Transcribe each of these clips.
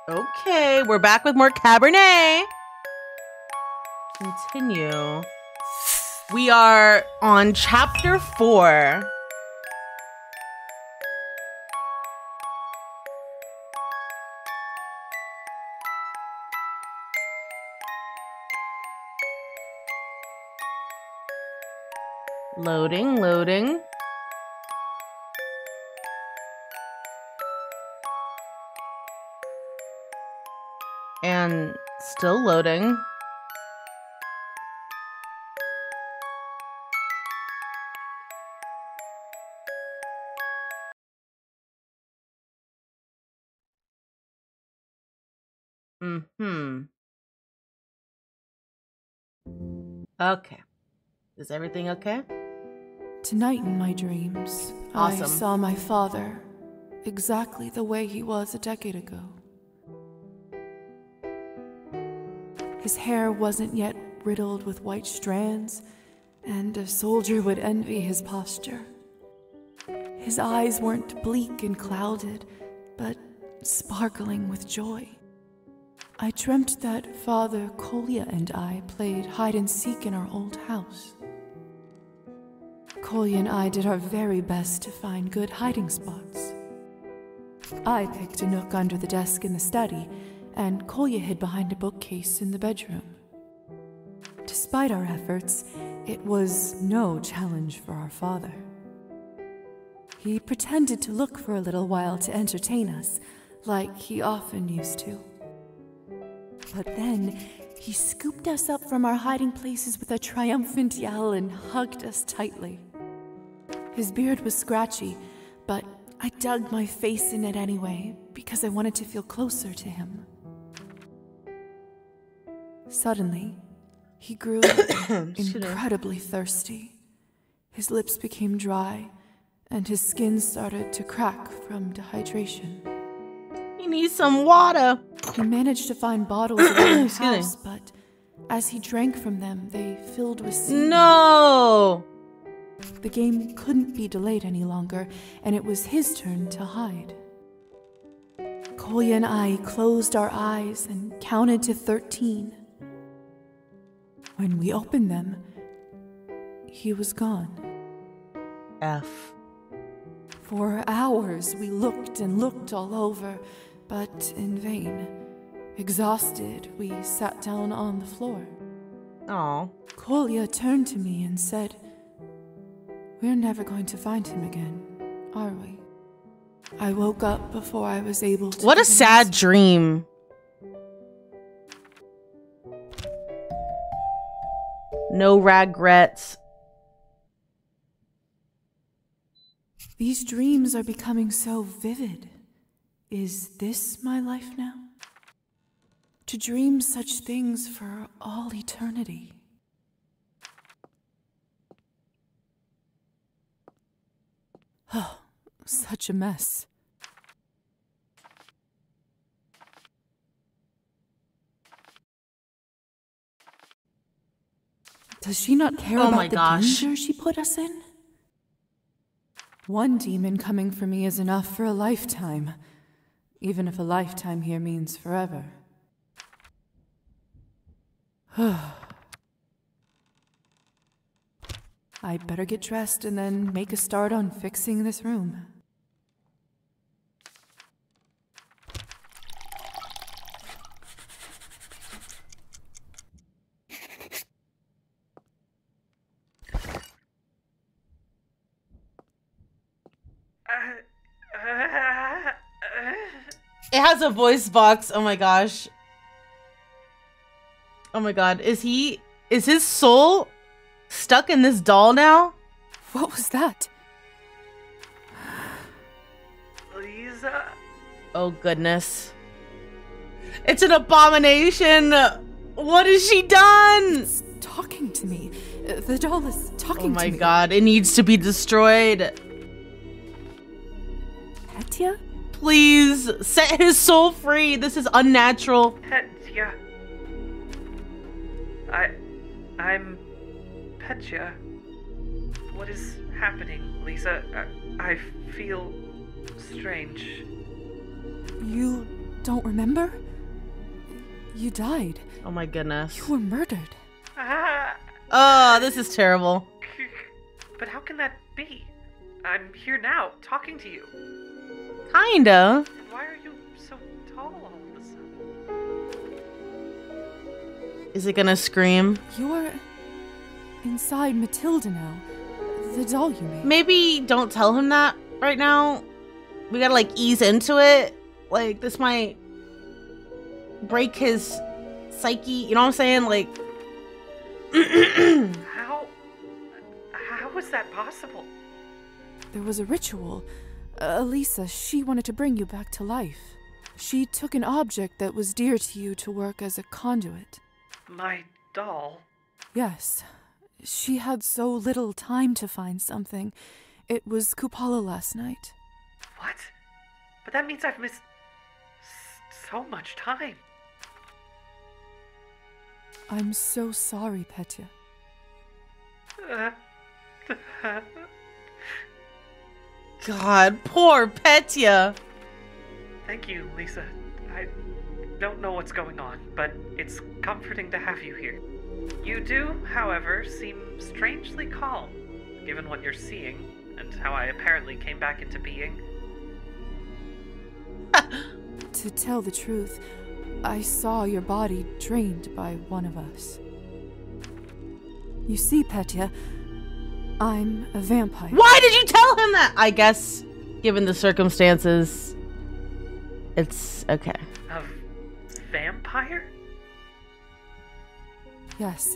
Okay, we're back with more Cabernet. Continue. We are on chapter 4. Loading, loading. And still loading. Okay. Is everything okay? Tonight in my dreams, Awesome. I saw my father exactly the way he was a decade ago. His hair wasn't yet riddled with white strands, and a soldier would envy his posture. His eyes weren't bleak and clouded, but sparkling with joy. I dreamt that Father Kolya and I played hide-and-seek in our old house. Kolya and I did our very best to find good hiding spots. I picked a nook under the desk in the study, and Kolya hid behind a bookcase in the bedroom. Despite our efforts, it was no challenge for our father. He pretended to look for a little while to entertain us, like he often used to. But then, he scooped us up from our hiding places with a triumphant yell and hugged us tightly. His beard was scratchy, but I dug my face in it anyway, because I wanted to feel closer to him. Suddenly, he grew incredibly thirsty. His lips became dry, and his skin started to crack from dehydration. He needs some water. He managed to find bottles around the house, but as he drank from them, they filled with seaweed. No! The game couldn't be delayed any longer, and it was his turn to hide. Kolya and I closed our eyes and counted to 13. When we opened them, he was gone. F. For hours, we looked and looked all over, but in vain. Exhausted, we sat down on the floor. Aw. Kolya turned to me and said, "We're never going to find him again, are we?" I woke up before I was able to... What a sad dream. No regrets. These dreams are becoming so vivid. Is this my life now? To dream such things for all eternity. Oh, such a mess. Does she not care about the danger she put us in? One demon coming for me is enough for a lifetime, even if a lifetime here means forever. I'd better get dressed and then make a start on fixing this room. It has a voice box. Oh my gosh. Oh my god. Is his soul stuck in this doll now? What was that? Lisa? Oh goodness. It's an abomination. What has she done? It's talking to me. The doll is talking to me. Oh my god. It needs to be destroyed. Petya? Please set his soul free. This is unnatural. Petya. I'm Petya. What is happening, Lisa? I feel strange. You don't remember? You died. Oh my goodness. You were murdered. Oh, this is terrible. But how can that be? I'm here now, talking to you. Kinda. And why are you so tall all of a sudden? Is it gonna scream? You're inside Matilda now. The doll you made. Maybe don't tell him that right now. We gotta like ease into it. Like this might break his psyche. You know what I'm saying? Like How is that possible? There was a ritual. Elisa, she wanted to bring you back to life. She took an object that was dear to you to work as a conduit. My doll? Yes. She had so little time to find something. It was Kupala last night. What? But that means I've missed so much time. I'm so sorry, Petya. God, poor Petya. Thank you, Lisa. I don't know what's going on, but it's comforting to have you here. You do, however, seem strangely calm, given what you're seeing and how I apparently came back into being. To tell the truth, I saw your body drained by one of us. You see, Petya, I'm a vampire. Why did you tell him that? I guess, given the circumstances, it's okay. A vampire? Yes,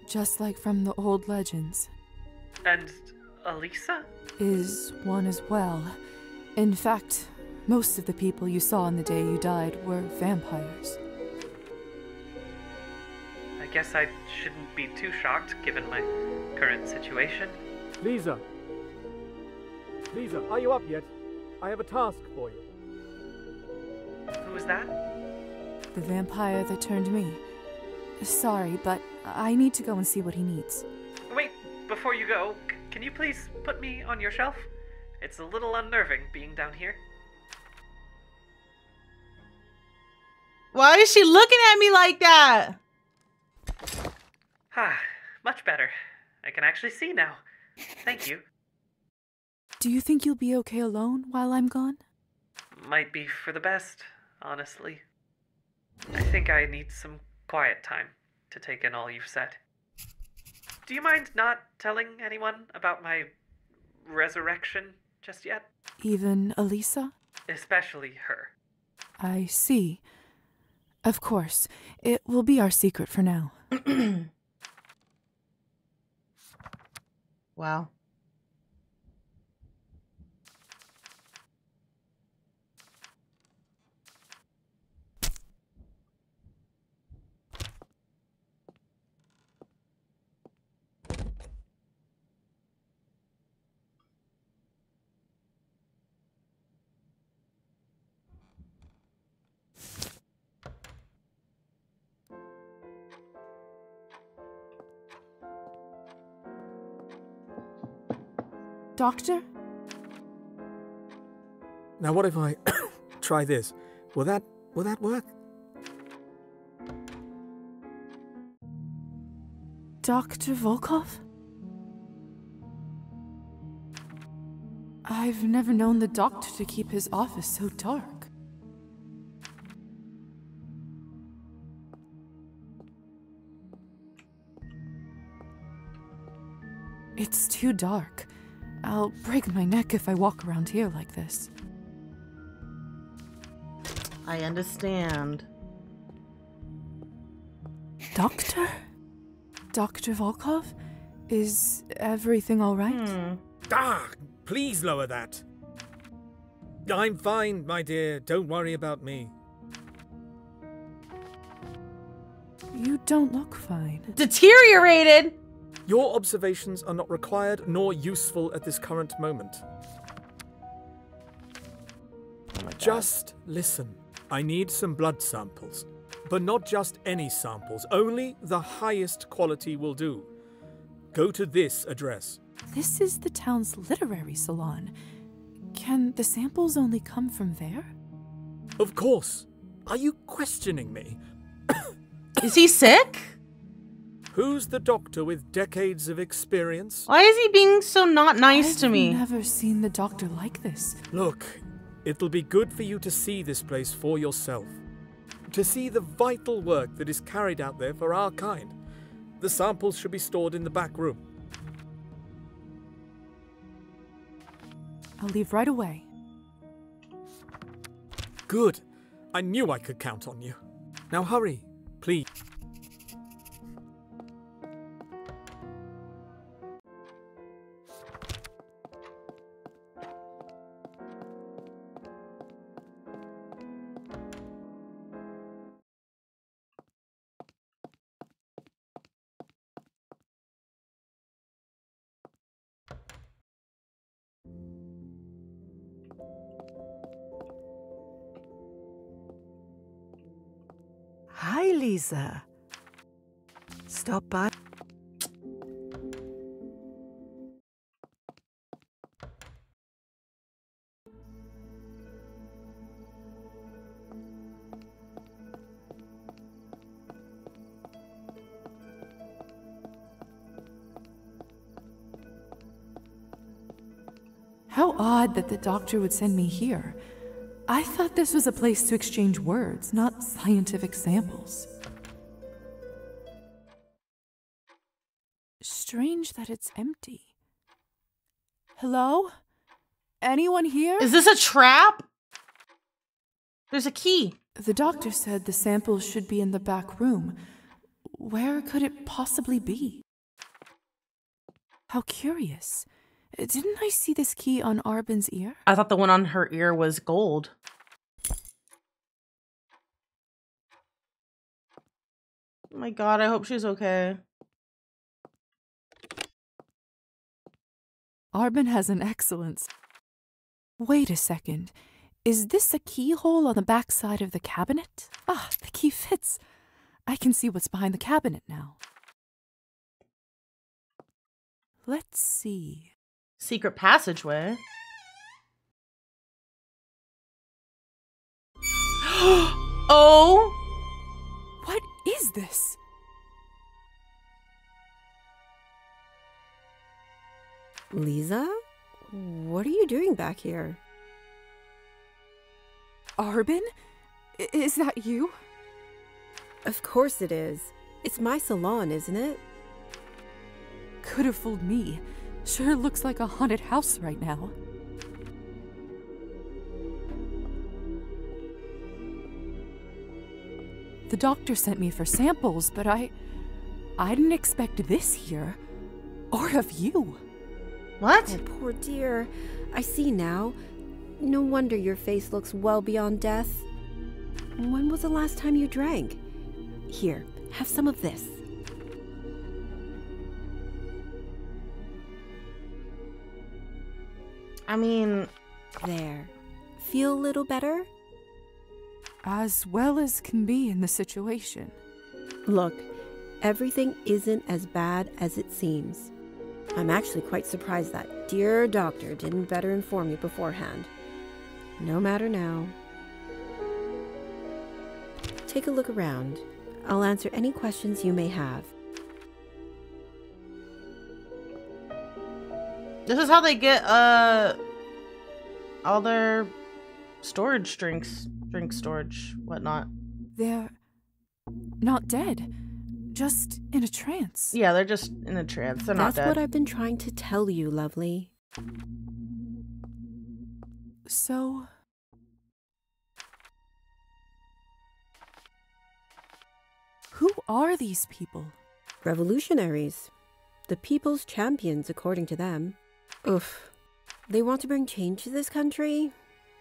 just like from the old legends. And Elisa? Is one as well. In fact, most of the people you saw on the day you died were vampires. I guess I shouldn't be too shocked, given my current situation. Lisa! Lisa, are you up yet? I have a task for you. Who was that? The vampire that turned me. Sorry, but I need to go and see what he needs. Wait, before you go, can you please put me on your shelf? It's a little unnerving being down here. Why is she looking at me like that? Ah, much better. I can actually see now. Thank you. Do you think you'll be okay alone while I'm gone? Might be for the best, honestly. I think I need some quiet time to take in all you've said. Do you mind not telling anyone about my resurrection just yet? Even Elisa? Especially her. I see. Of course. It will be our secret for now. Wow. Doctor? Now what if I try this? Will that work? Dr. Volkov? I've never known the doctor to keep his office so dark. It's too dark. I'll break my neck if I walk around here like this. I understand. Doctor? Dr. Volkov? Is everything all right? Ah, please lower that. I'm fine, my dear. Don't worry about me. You don't look fine. Deteriorated! Your observations are not required nor useful at this current moment. Oh my God. Just listen. I need some blood samples. But not just any samples. Only the highest quality will do. Go to this address. This is the town's literary salon. Can the samples only come from there? Of course. Are you questioning me? Is he sick? Who's the doctor with decades of experience? Why is he being so not nice to me? I've never seen the doctor like this. Look, it'll be good for you to see this place for yourself. To see the vital work that is carried out there for our kind. The samples should be stored in the back room. I'll leave right away. Good. I knew I could count on you. Now hurry, please. Hi, Lisa. Stop by. How odd that the doctor would send me here. I thought this was a place to exchange words, not scientific samples. Strange that it's empty. Hello? Anyone here? Is this a trap? There's a key. The doctor said the samples should be in the back room. Where could it possibly be? How curious. Didn't I see this key on Arbin's ear? I thought the one on her ear was gold. Oh my god, I hope she's okay. Arbin has an excellence. Wait a second. Is this a keyhole on the back side of the cabinet? Ah, the key fits. I can see what's behind the cabinet now. Let's see. Secret passageway. Oh! What is this? Lisa? What are you doing back here? Arbin? Is that you? Of course it is. It's my salon, isn't it? Could have fooled me. Sure looks like a haunted house right now. The doctor sent me for samples, but I didn't expect this here. Or of you. What? Oh, poor dear. I see now. No wonder your face looks well beyond death. When was the last time you drank? Here, have some of this. I mean... There. Feel a little better? As well as can be in the situation. Look, everything isn't as bad as it seems. I'm actually quite surprised that dear doctor didn't better inform me beforehand. No matter now. Take a look around. I'll answer any questions you may have. This is how they get, all their storage drinks. Drink storage, whatnot. They're not dead. Just in a trance. Yeah, they're just in a trance. They're not That's dead. what I've been trying to tell you, lovely. So... who are these people? Revolutionaries. The people's champions, according to them. Oof. They want to bring change to this country?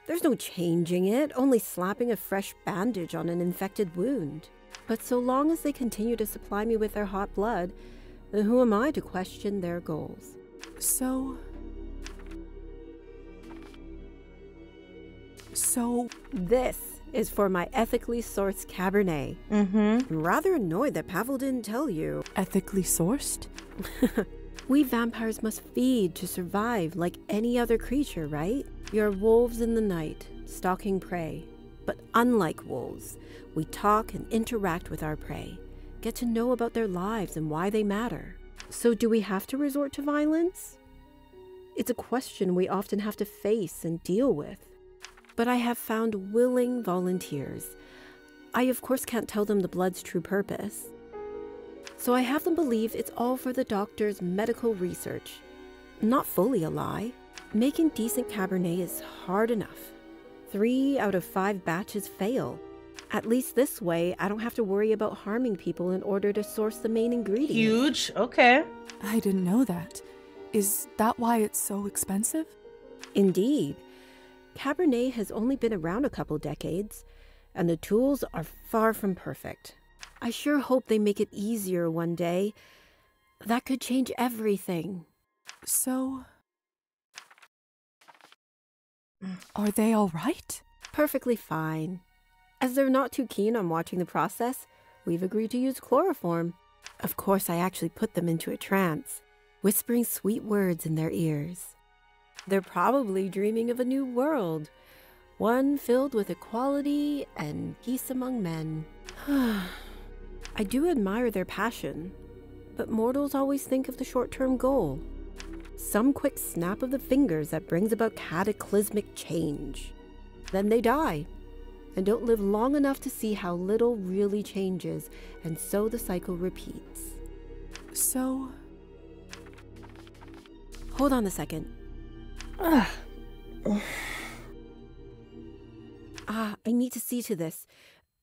There's no changing it, only slapping a fresh bandage on an infected wound. But so long as they continue to supply me with their hot blood, then who am I to question their goals? So... This is for my ethically sourced Cabernet. I'm rather annoyed that Pavel didn't tell you. ethically sourced? We vampires must feed to survive like any other creature, right? We are wolves in the night, stalking prey. But unlike wolves, we talk and interact with our prey, get to know about their lives and why they matter. So do we have to resort to violence? It's a question we often have to face and deal with. But I have found willing volunteers. I of course can't tell them the blood's true purpose. So I have them believe it's all for the doctor's medical research. Not fully a lie. Making decent Cabernet is hard enough. 3 out of 5 batches fail. At least this way, I don't have to worry about harming people in order to source the main ingredient. Huge. Okay. I didn't know that. Is that why it's so expensive? Indeed. Cabernet has only been around a couple decades, and the tools are far from perfect. I sure hope they make it easier one day. That could change everything. So, are they all right? Perfectly fine. As they're not too keen on watching the process, we've agreed to use chloroform. Of course, I actually put them into a trance, whispering sweet words in their ears. They're probably dreaming of a new world, one filled with equality and peace among men. I do admire their passion, but mortals always think of the short-term goal. Some quick snap of the fingers that brings about cataclysmic change. Then they die, and don't live long enough to see how little really changes, and so the cycle repeats. So, Hold on a second. I need to see to this.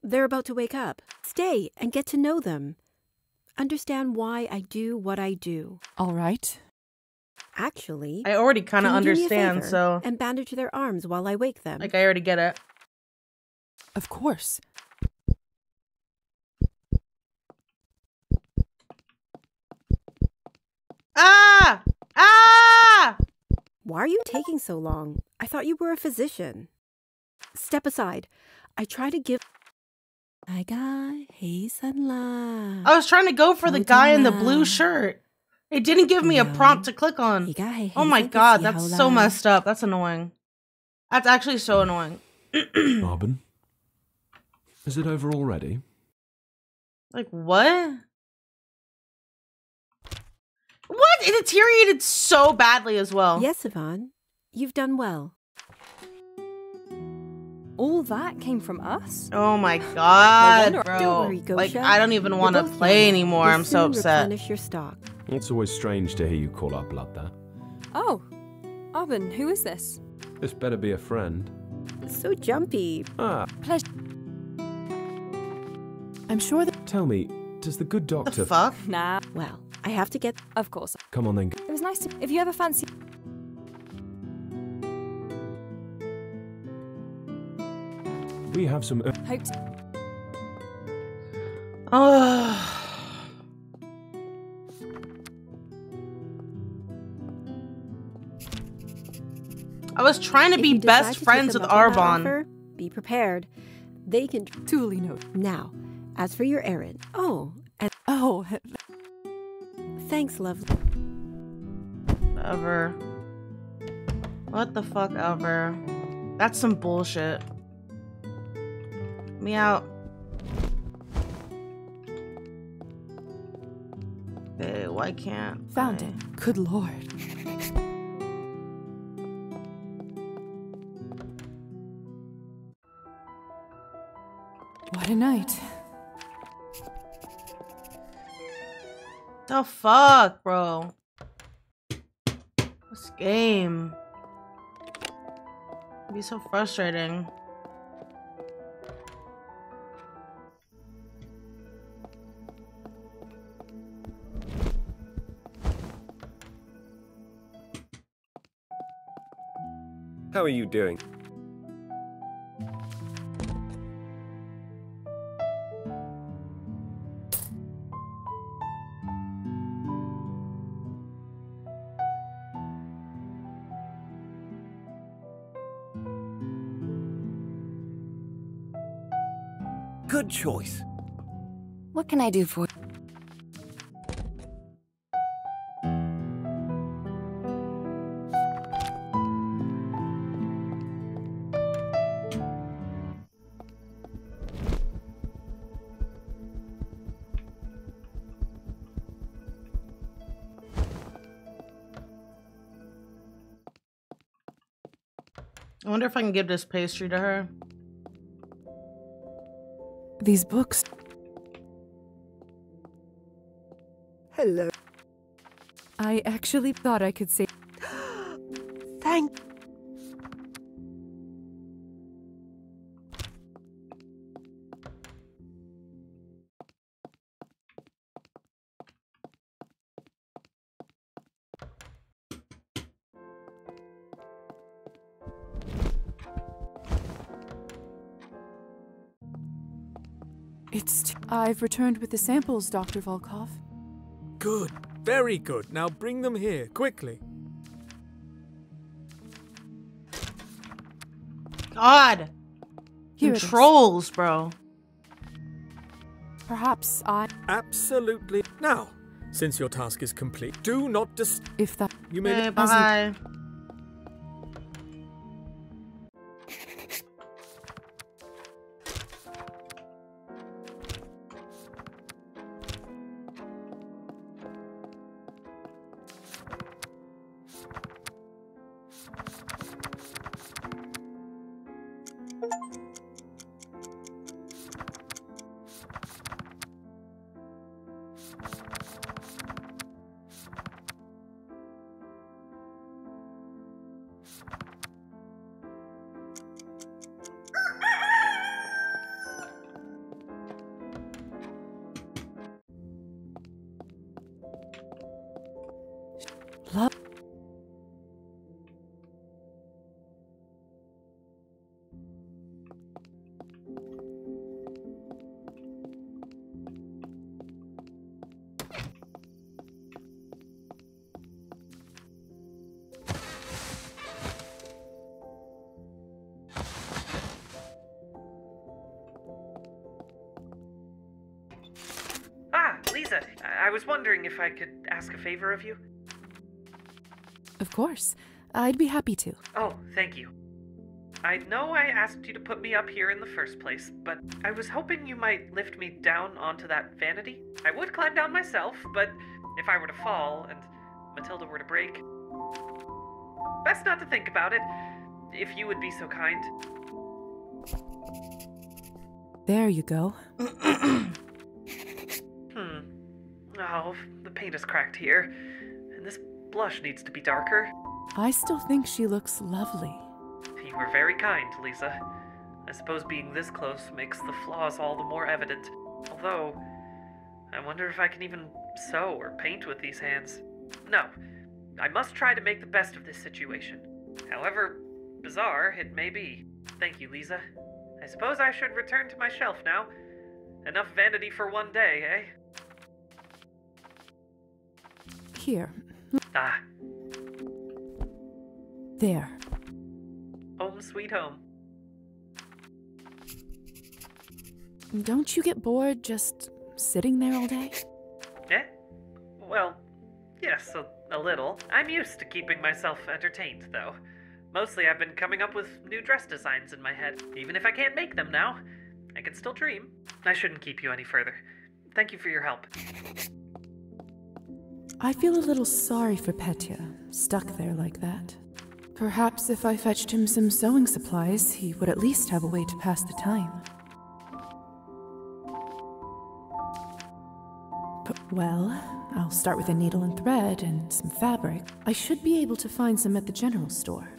They're about to wake up. Stay and get to know them. Understand why I do what I do. all right. Actually, I already kind of can you do me a understand, favor so and bandage their arms while I wake them. like I already get it. Of course. Ah! Ah! Why are you taking so long? I thought you were a physician. Step aside. I try to give... I got hey sunla. I was trying to go for the guy in the blue shirt. It didn't give me a prompt to click on. Oh my god, that's so messed up. That's annoying. That's actually so annoying. Arbin? Is it over already? Like, what? What? It deteriorated so badly as well. Yes, Yvonne. You've done well. All that came from us? Oh my god, wonder- bro. Don't worry, Like, Gosha. I don't even You're want to both play young. anymore. You'll I'm so soon upset. replenish your stock. It's always strange to hear you call our blood that. Oh, Arbin, who is this? This better be a friend. So jumpy. Ah, Pleasure. I'm sure that tell me, does the good What doctor... the fuck? Nah, Well, I have to get... of course. Come on then. It was nice to. If you ever fancy. We have some... Hope to. Oh. I was trying to If be you decide best to take friends them with up on that Arbon. offer, be prepared. They can... duly noted. Now, as for your errand... Oh, and Oh, thanks, love. Ever. What the fuck ever. That's some bullshit. Me out. Okay, why can't found I? it. Good lord. What a night. The fuck, bro? This game. It'd be so frustrating. How are you doing? Good choice. What can I do for? I wonder if I can give this pastry to her. These books. Hello. I actually thought I could say. Thank. I've returned with the samples, Dr. Volkov. Good. Very good. Now bring them here, quickly. God. Here it is. Controls, bro. Perhaps I. Absolutely. Now, since your task is complete, do not If that. You may. Okay, bye. Love. Ah, Lisa, I was wondering if I could ask a favor of you. Of course. I'd be happy to. Oh, thank you. I know I asked you to put me up here in the first place, but I was hoping you might lift me down onto that vanity. I would climb down myself, but if I were to fall and Matilda were to break, best not to think about it, if you would be so kind. There you go. Oh, the paint is cracked here, and this blush needs to be darker. I still think she looks lovely. You were very kind, Lisa. I suppose being this close makes the flaws all the more evident. Although, I wonder if I can even sew or paint with these hands. No, I must try to make the best of this situation. However bizarre it may be. Thank you, Lisa. I suppose I should return to my shelf now. Enough vanity for one day, eh? Here. Ah, There. home sweet home. Don't you get bored just sitting there all day? Eh? Well, yes, a little. I'm used to keeping myself entertained, though. Mostly I've been coming up with new dress designs in my head. Even if I can't make them now, I can still dream. I shouldn't keep you any further. Thank you for your help. I feel a little sorry for Petya, stuck there like that. Perhaps if I fetched him some sewing supplies, he would at least have a way to pass the time. Well, I'll start with a needle and thread and some fabric. I should be able to find some at the general store.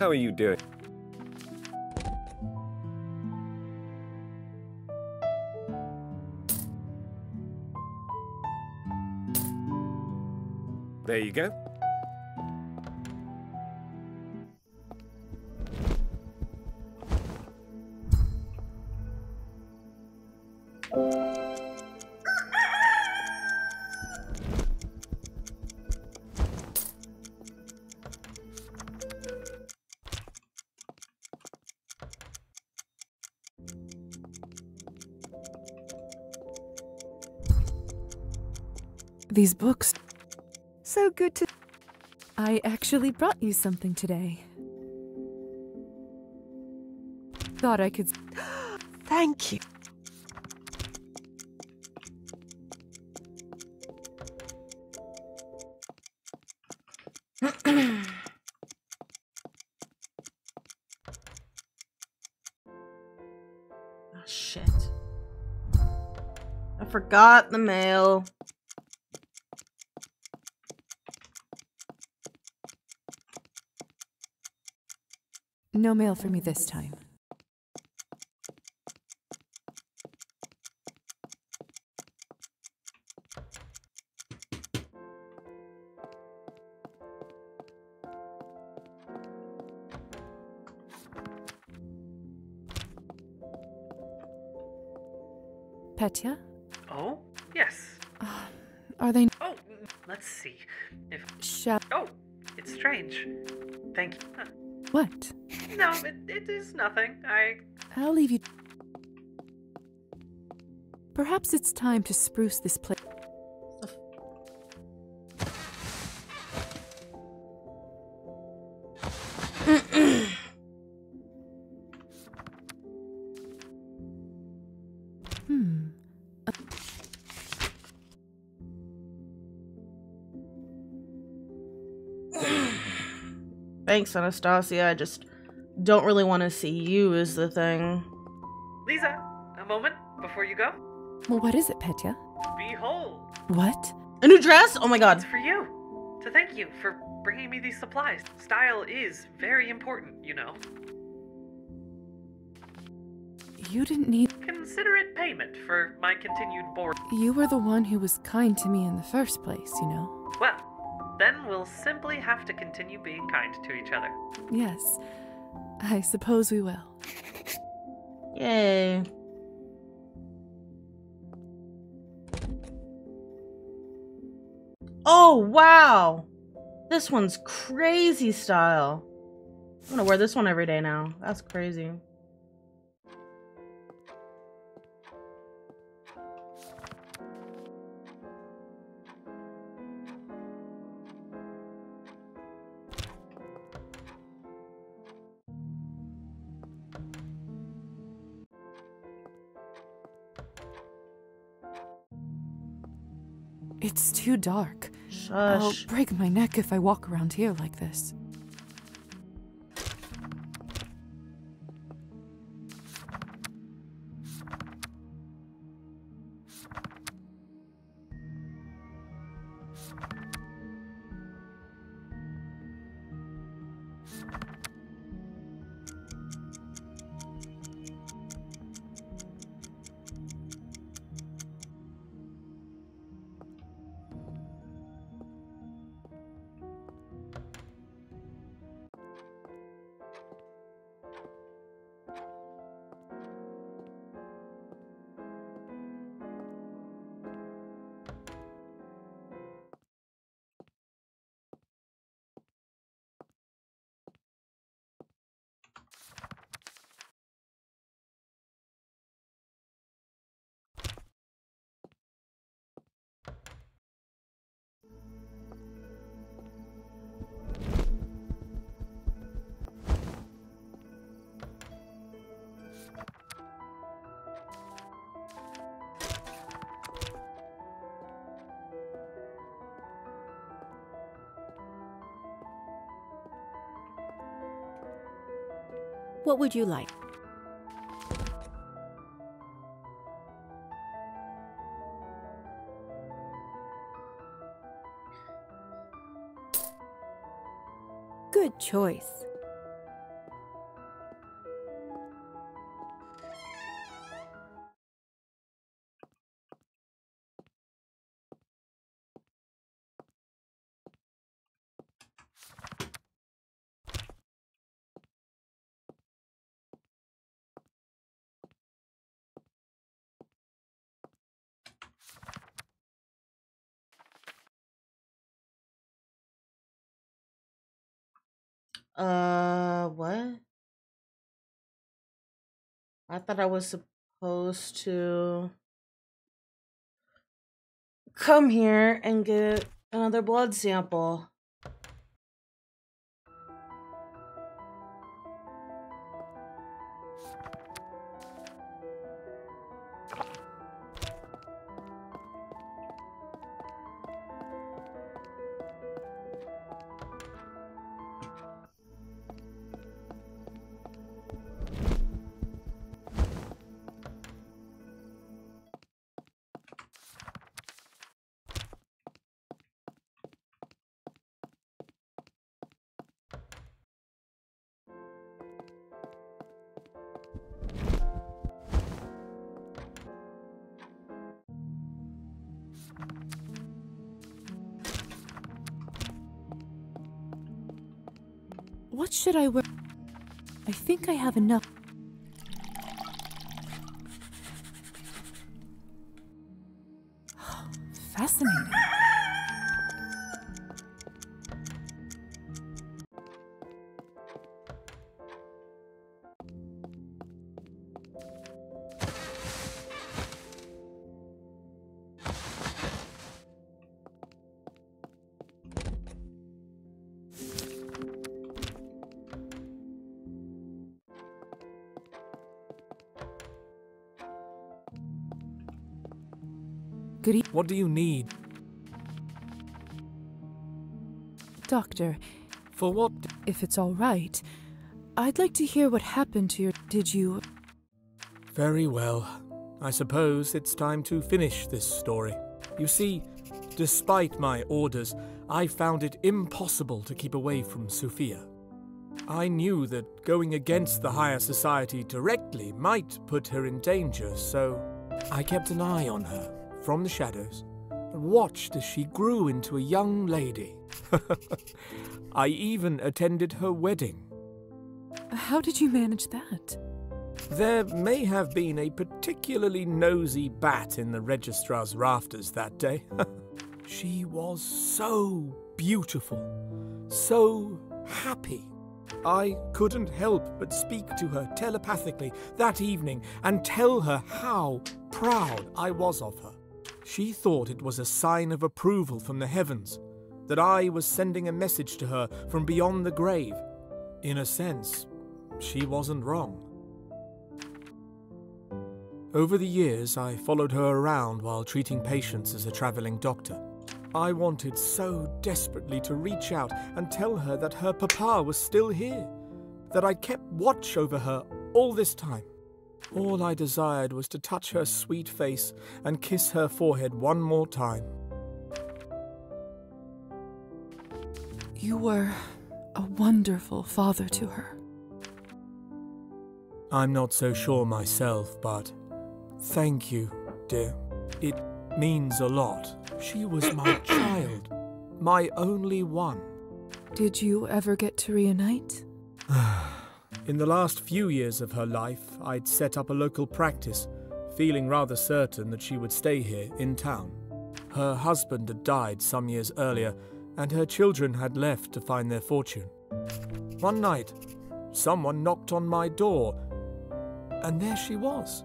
How are you doing? There you go. These books. So good to. I actually brought you something today. Thought I could. Thank you. Oh, shit. I forgot the mail. No mail for me this time. Petya? Oh, yes. Are they? Oh, let's see. If Shall. oh, it's strange. Thank you. What? No, it is nothing. I'll leave you. Perhaps it's time to spruce this place. Thanks, Anastasia. I just don't really want to see you is the thing. Lisa, a moment before you go. Well, what is it, Petya? Behold, What? A new dress? Oh my god. it's for you. To thank you for bringing me these supplies. Style is very important, you know. You didn't need. Consider it payment for my continued board. You were the one who was kind to me in the first place, you know? Well, then we'll simply have to continue being kind to each other. Yes. I suppose we will. Yay. Oh, wow. This one's crazy style. I'm gonna wear this one every day now. That's crazy. It's too dark. I'll Shush. break my neck if I walk around here like this. What would you like? Good choice. What? I thought I was supposed to come here and get another blood sample. What should I wear? I think I have enough. Fascinating. Good evening, What do you need? Doctor. For what? If it's all right, I'd like to hear what happened to your... Did you... Very well. I suppose it's time to finish this story. You see, despite my orders, I found it impossible to keep away from Sophia. I knew that going against the higher society directly might put her in danger, so I kept an eye on her from the shadows and watched as she grew into a young lady. I even attended her wedding. How did you manage that? There may have been a particularly nosy bat in the registrar's rafters that day. She was so beautiful, so happy. I couldn't help but speak to her telepathically that evening and tell her how proud I was of her. She thought it was a sign of approval from the heavens, that I was sending a message to her from beyond the grave. In a sense, she wasn't wrong. Over the years, I followed her around while treating patients as a traveling doctor. I wanted so desperately to reach out and tell her that her papa was still here, that I'd kept watch over her all this time. All I desired was to touch her sweet face and kiss her forehead one more time. You were a wonderful father to her. I'm not so sure myself, but thank you, dear. It means a lot. She was my child, my only one. Did you ever get to reunite? In the last few years of her life, I'd set up a local practice, feeling rather certain that she would stay here in town. Her husband had died some years earlier, and her children had left to find their fortune. One night, someone knocked on my door, and there she was.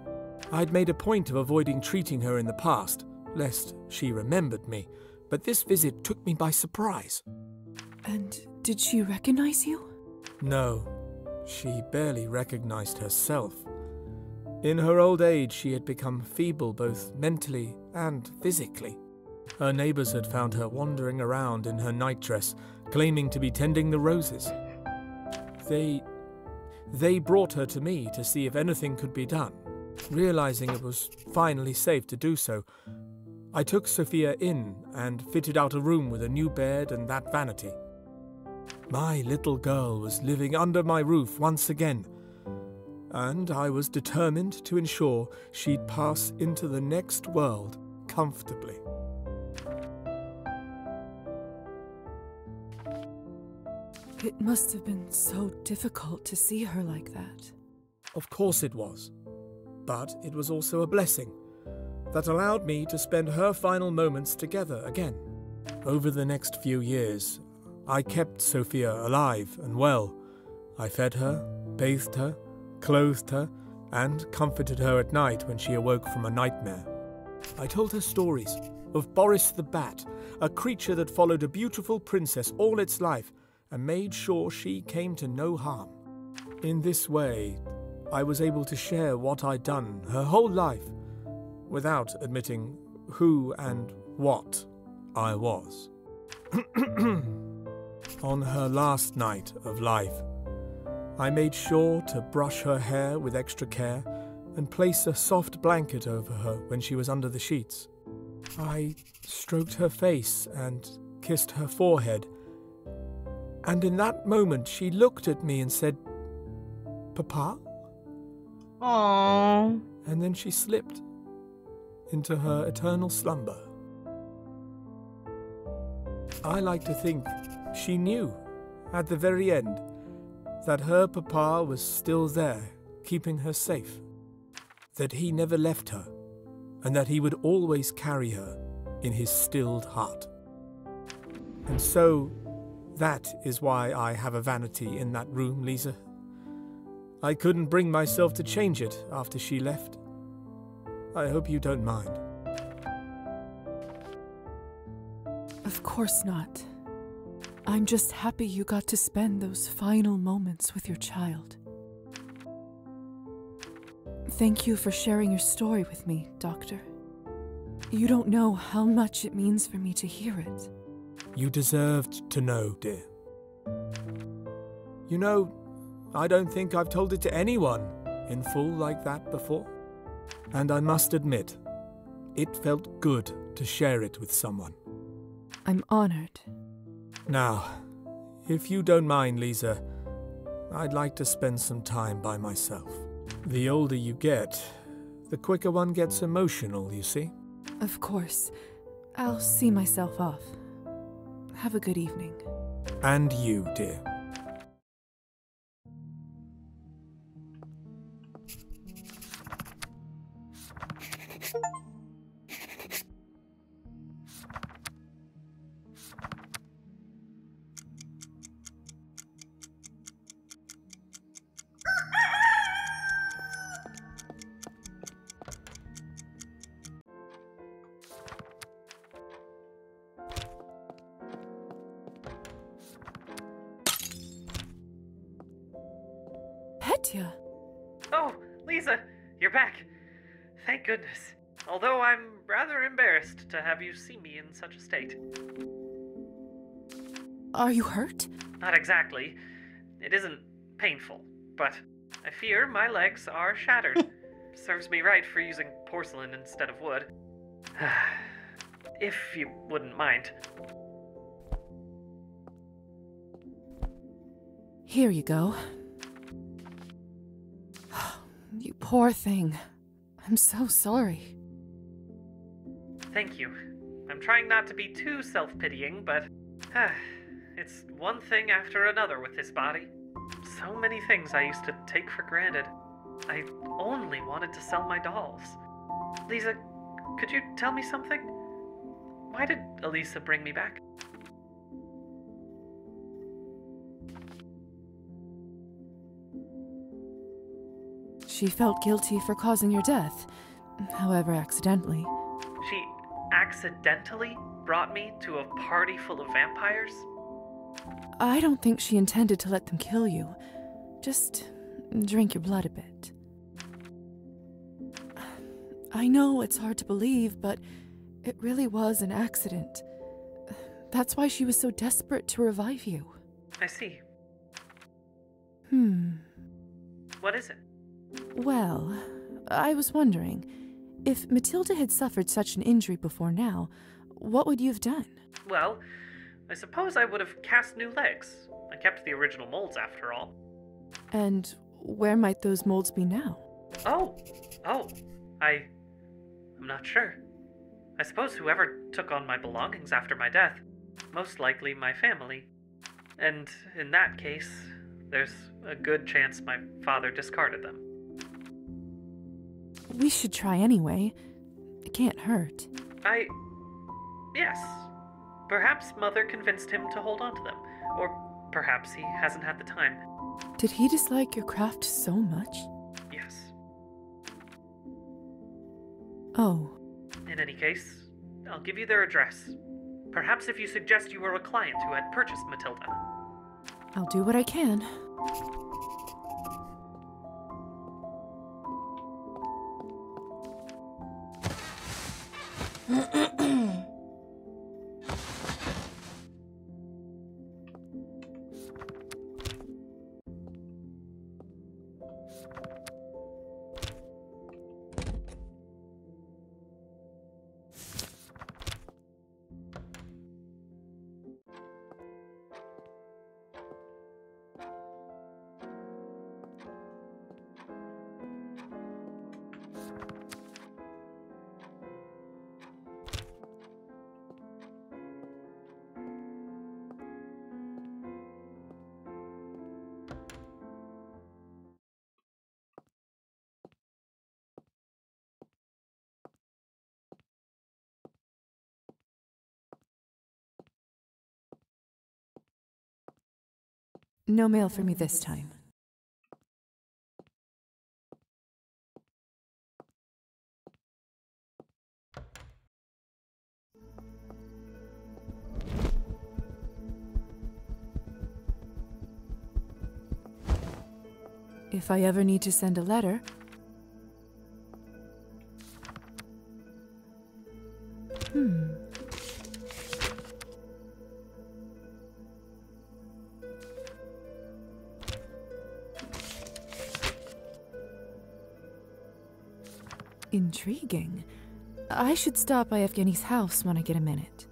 I'd made a point of avoiding treating her in the past, lest she remembered me, but this visit took me by surprise. And did she recognize you? No, she barely recognized herself. In her old age, she had become feeble both mentally and physically. Her neighbors had found her wandering around in her nightdress, claiming to be tending the roses. They brought her to me to see if anything could be done. Realizing it was finally safe to do so, I took Sophia in and fitted out a room with a new bed and that vanity. My little girl was living under my roof once again, and I was determined to ensure she'd pass into the next world comfortably. It must have been so difficult to see her like that. Of course it was, but it was also a blessing that allowed me to spend her final moments together again. Over the next few years, I kept Sophia alive and well. I fed her, bathed her, clothed her, and comforted her at night when she awoke from a nightmare. I told her stories of Boris the Bat, a creature that followed a beautiful princess all its life and made sure she came to no harm. In this way, I was able to share what I'd done her whole life without admitting who and what I was. On her last night of life, I made sure to brush her hair with extra care and place a soft blanket over her when she was under the sheets. I stroked her face and kissed her forehead, and in that moment she looked at me and said, "Papa?" Aww. And then she slipped into her eternal slumber. I like to think she knew, at the very end, that her papa was still there, keeping her safe, that he never left her, and that he would always carry her in his stilled heart. And so, that is why I have a vanity in that room, Lisa. I couldn't bring myself to change it after she left. I hope you don't mind. Of course not. I'm just happy you got to spend those final moments with your child. Thank you for sharing your story with me, Doctor. You don't know how much it means for me to hear it. You deserved to know, dear. You know, I don't think I've told it to anyone in full like that before. And I must admit, it felt good to share it with someone. I'm honored. Now, if you don't mind, Lisa, I'd like to spend some time by myself. The older you get, the quicker one gets emotional, you see? Of course. I'll see myself off. Have a good evening. And you, dear. Petya! Oh, Lisa, you're back. Thank goodness. Although I'm rather embarrassed to have you see me in such a state. Are you hurt? Not exactly. It isn't painful, but I fear my legs are shattered. Serves me right for using porcelain instead of wood. If you wouldn't mind. Here you go. You poor thing. I'm so sorry. Thank you. I'm trying not to be too self-pitying, but it's one thing after another with this body. So many things I used to take for granted. I only wanted to sell my dolls. Lisa, could you tell me something? Why did Elisa bring me back? She felt guilty for causing your death, however accidentally. She accidentally brought me to a party full of vampires? I don't think she intended to let them kill you. Just drink your blood a bit. I know it's hard to believe, but it really was an accident. That's why she was so desperate to revive you. I see. What is it? Well, I was wondering, if Matilda had suffered such an injury before now, what would you have done? Well, I suppose I would have cast new legs. I kept the original molds after all. And where might those molds be now? I'm not sure. I suppose whoever took on my belongings after my death, most likely my family. And in that case, there's a good chance my father discarded them. We should try anyway. It can't hurt. Yes. Perhaps Mother convinced him to hold on to them, or perhaps he hasn't had the time. Did he dislike your craft so much? Yes. Oh. In any case, I'll give you their address. Perhaps if you suggest you were a client who had purchased Matilda. I'll do what I can. No mail for me this time. If I ever need to send a letter... Intriguing. I should stop by Evgeny's house when I get a minute.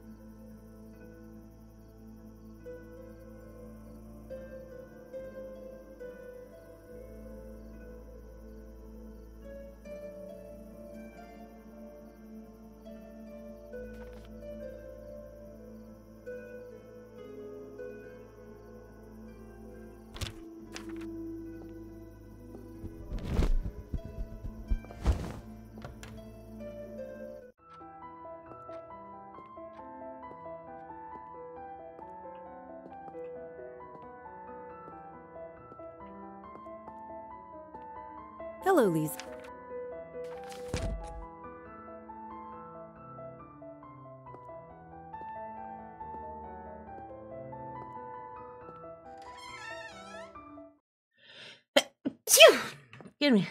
Hello, Lisa. Phew! Excuse me.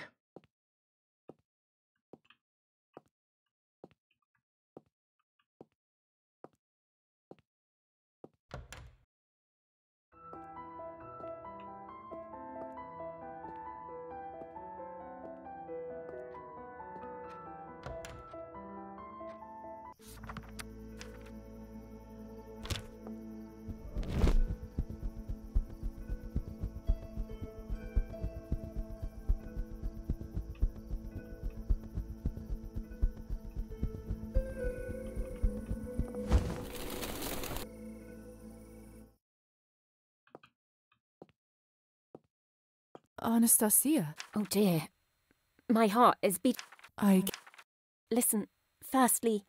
Anastasia, Oh dear. My heart is beating. I... Listen, firstly,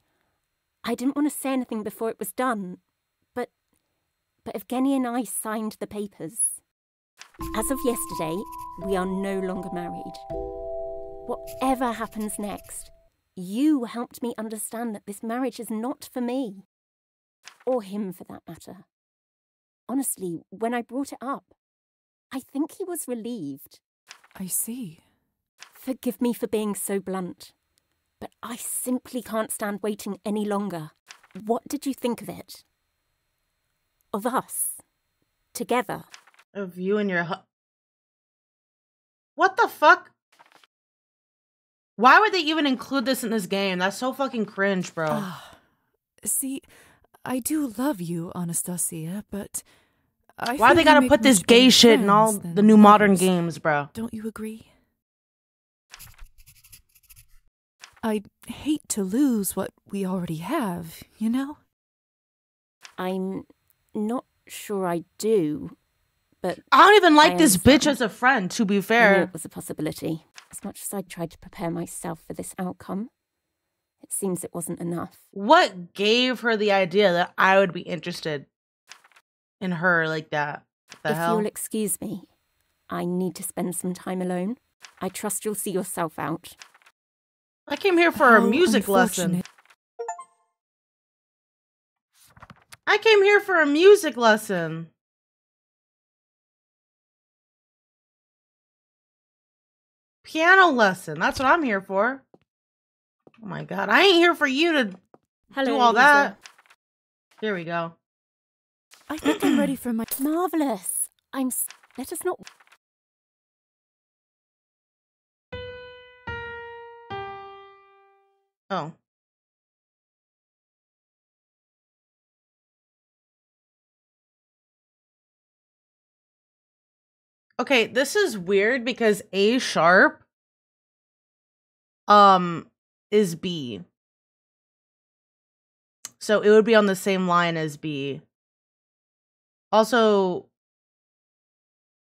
I didn't want to say anything before it was done, but Evgeny and I signed the papers. As of yesterday, we are no longer married. Whatever happens next, you helped me understand that this marriage is not for me. Or him, for that matter. Honestly, when I brought it up, I think he was relieved. I see. Forgive me for being so blunt, but I simply can't stand waiting any longer. What did you think of it? Of us? Together? Of you and your What the fuck? Why would they even include this in this game? That's so fucking cringe, bro. See, I do love you, Anastasia, but... Why they gotta put this gay shit in all the new modern games, bro? Don't you agree? I'd hate to lose what we already have, you know? I'm not sure I do, but... I don't even like this bitch as a friend, to be I knew fair. it was a possibility. As much as I tried to prepare myself for this outcome, It seems it wasn't enough. What gave her the idea that I would be interested in her like that? What the If hell? you'll excuse me, I need to spend some time alone. I trust you'll see yourself out. I came here for a How music lesson. unfortunate. I came here for a music lesson. Piano lesson. That's what I'm here for. Oh my god. I ain't here for you to do all that. Here we go. I think I'm ready for my. Marvelous. Let us not. Oh. Okay, this is weird because A sharp is B. So it would be on the same line as B. Also,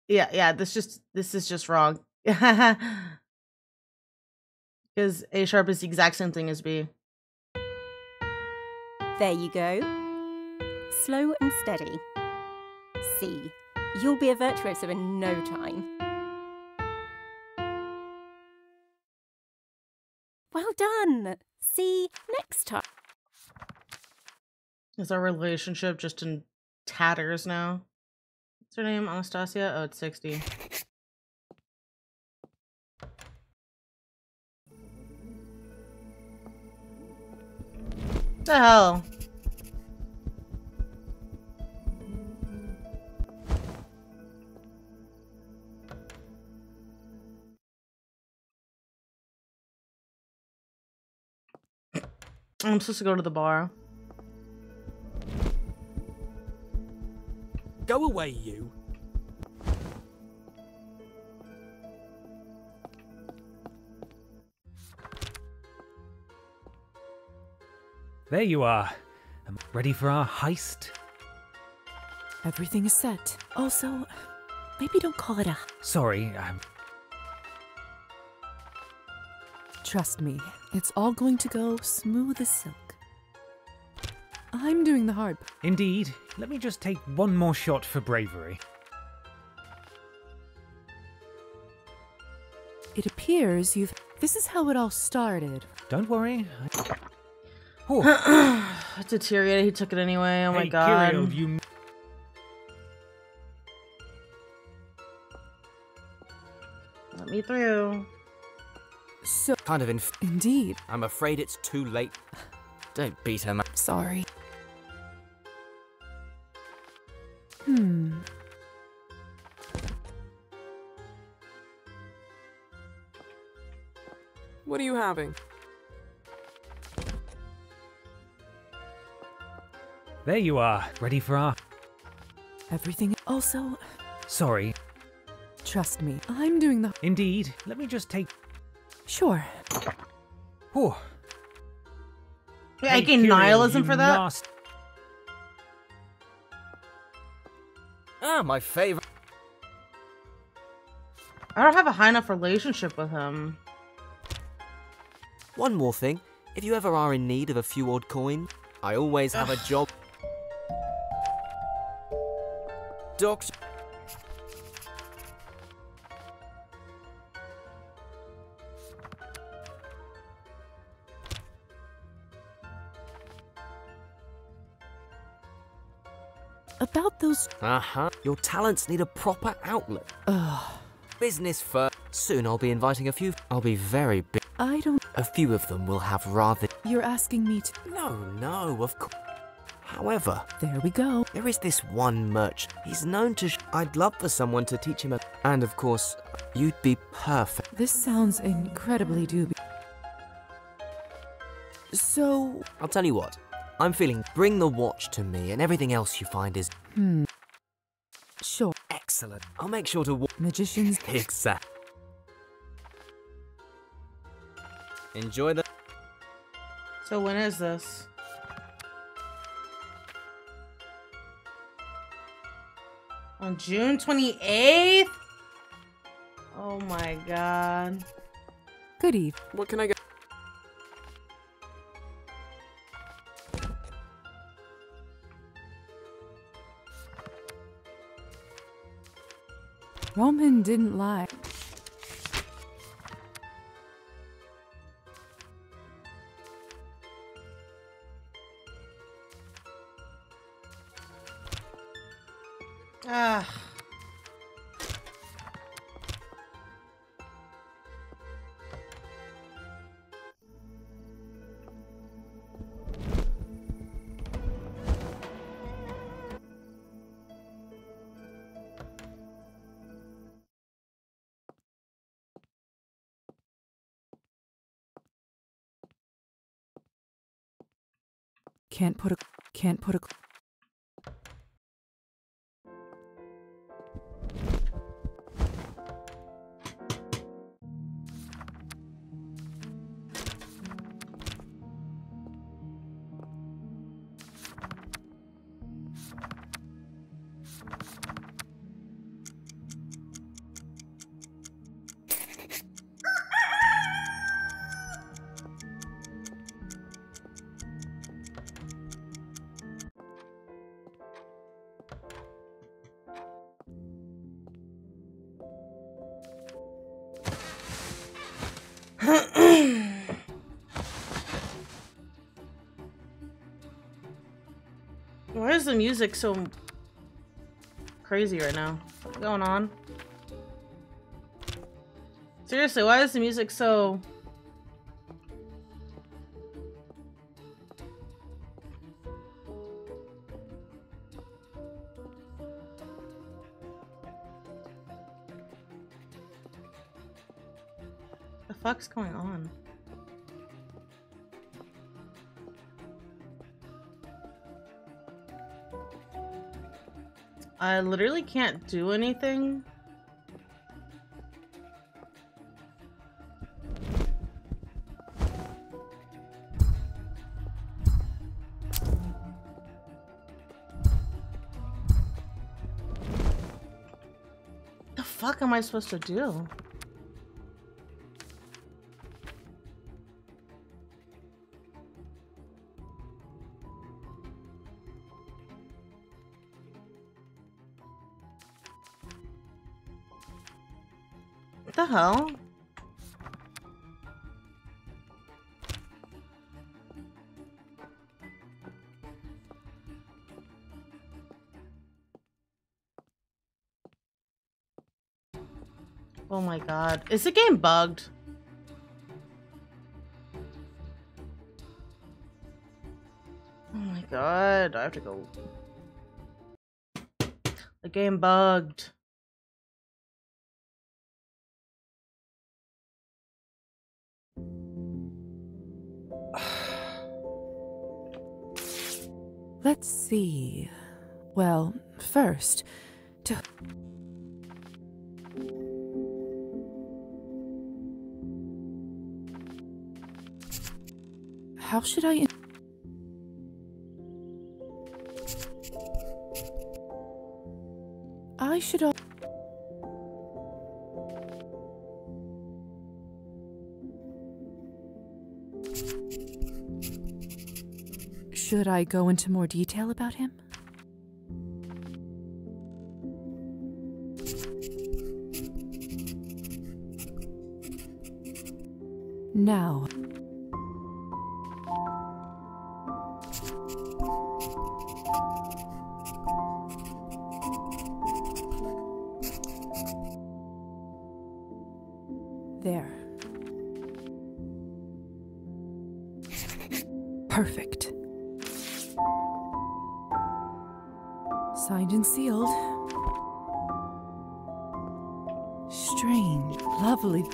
yeah, this is just wrong. Because A sharp is the exact same thing as B. There you go. Slow and steady. C. You'll be a virtuoso in no time. Well done. See next time. Is our relationship just in tatters now? What's her name? Anastasia? Oh, it's 60. What the hell? I'm supposed to go to the bar. Go away, you. There you are. Ready for our heist? Everything is set. Also, maybe don't call it a. Sorry, Trust me, it's all going to go smooth as silk. I'm doing the harp. indeed. Let me just take one more shot for bravery. It appears you've. This is how it all started. Don't worry. It deteriorated. He took it anyway. Oh my god. Kikiraa, you... Let me through. So, Kind of indeed. I'm afraid it's too late. Don't beat her, man. Sorry. What are you having? There you are. Ready for our... Everything. Also, Sorry. trust me, I'm doing the. Indeed. Let me just take... Sure. Whew. Wait, I gained Kikiraa, nihilism you for that? nasty- Ah, my favorite. I don't have a high enough relationship with him. One more thing. If you ever are in need of a few odd coins, I always have a job. Doctor. About those. Your talents need a proper outlet. Ugh. Business first. Soon I'll be inviting a few. I'll be very big. I don't. A few of them will have rather. You're asking me to. No, of course. However, There we go. there is this one merchant. He's known to. I'd love for someone to teach him a. And of course, you'd be perfect. This sounds incredibly dubious. So. I'll tell you what. I'm feeling. Bring the watch to me, and everything else you find is Sure. excellent. I'll make sure to. Magicians. Exact. Enjoy the. So when is this? On June 28th? Oh my god. Good eve. What can I get? Roman didn't lie. Ah. Can't put a. Why is the music so crazy right now? What's going on? Seriously, why is the music so... The fuck's going on? I literally can't do anything. The fuck am I supposed to do? What the hell? Oh my god. Is the game bugged? Oh my god. I have to go. The game bugged. Let's see. Well, first, to. How should I? I should. Should I go into more detail about him? Now. There. Perfect. Signed and sealed. Strange, lovely.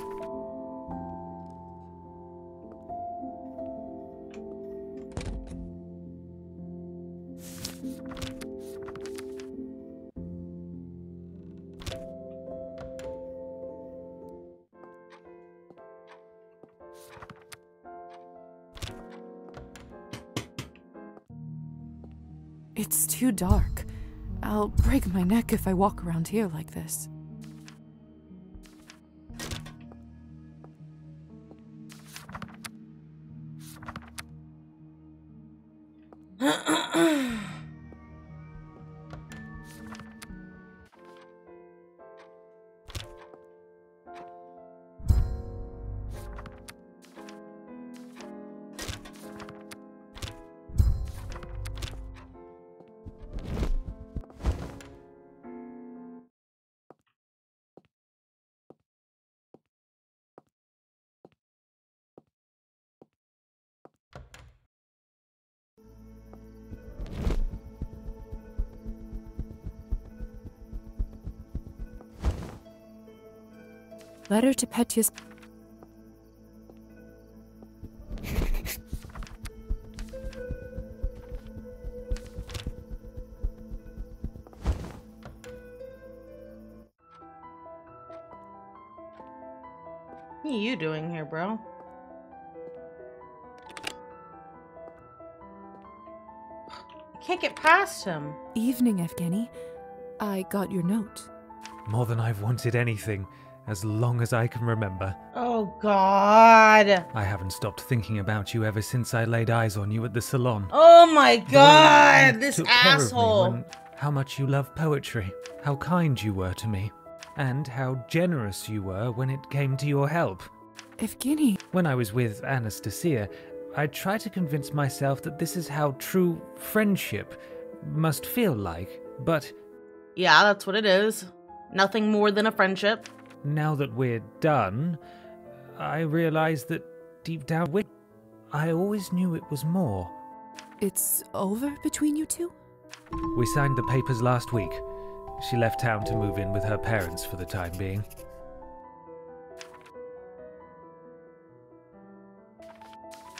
It's too dark. I'll break my neck if I walk around here like this. Letter to Petius. What are you doing here, bro? I can't get past him. Evening, Evgeny. I got your note. More than I've wanted anything, as long as I can remember. Oh, God. I haven't stopped thinking about you ever since I laid eyes on you at the salon. Oh, my The way God. you This took care of me asshole. when- how much you love poetry, how kind you were to me, and how generous you were when it came to your help. Evgeny. When I was with Anastasia, I tried to convince myself that this is how true friendship must feel like, but Yeah, that's what it is. Nothing more than a friendship. now that we're done, I realize that deep down, I always knew it was more. It's over between you two? We signed the papers last week. She left town to move in with her parents for the time being.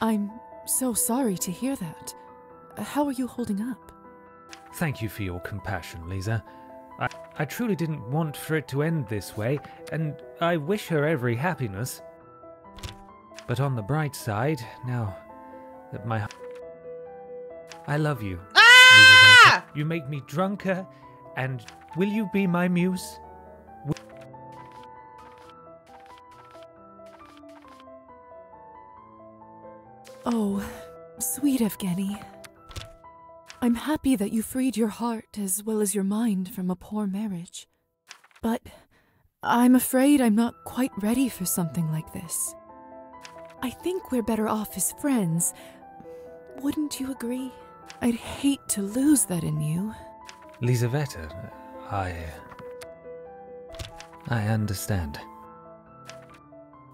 I'm so sorry to hear that. How are you holding up? Thank you for your compassion, Lisa. I truly didn't want for it to end this way, and I wish her every happiness. But on the bright side, now that I love you. Ah! You make me drunker, and will you be my muse? Oh, sweet Evgeny. I'm happy that you freed your heart as well as your mind from a poor marriage. But I'm afraid I'm not quite ready for something like this. I think we're better off as friends. Wouldn't you agree? I'd hate to lose that in you. Lizaveta, I understand.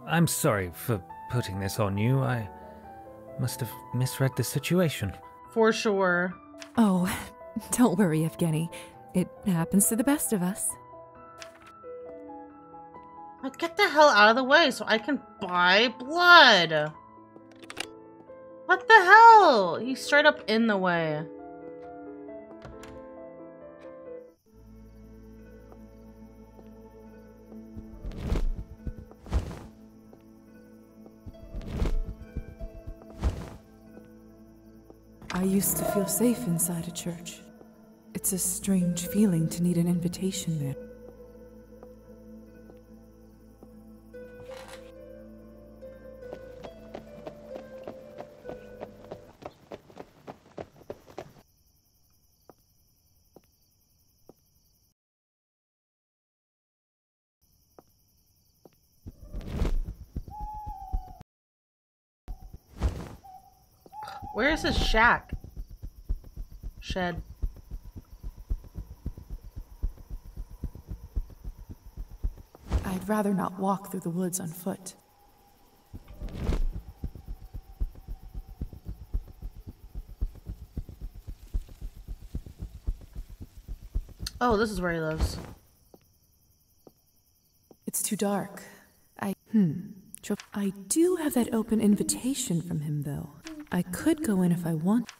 I'm sorry for putting this on you. I must have misread the situation. For sure. Oh, don't worry, Evgeny. It happens to the best of us. Now get the hell out of the way so I can buy blood. What the hell? He's straight up in the way. I used to feel safe inside a church. It's a strange feeling to need an invitation there. Where is his shack? Shed. I'd rather not walk through the woods on foot. Oh, this is where he lives. It's too dark. I do have that open invitation from him, though. I could go in if I want.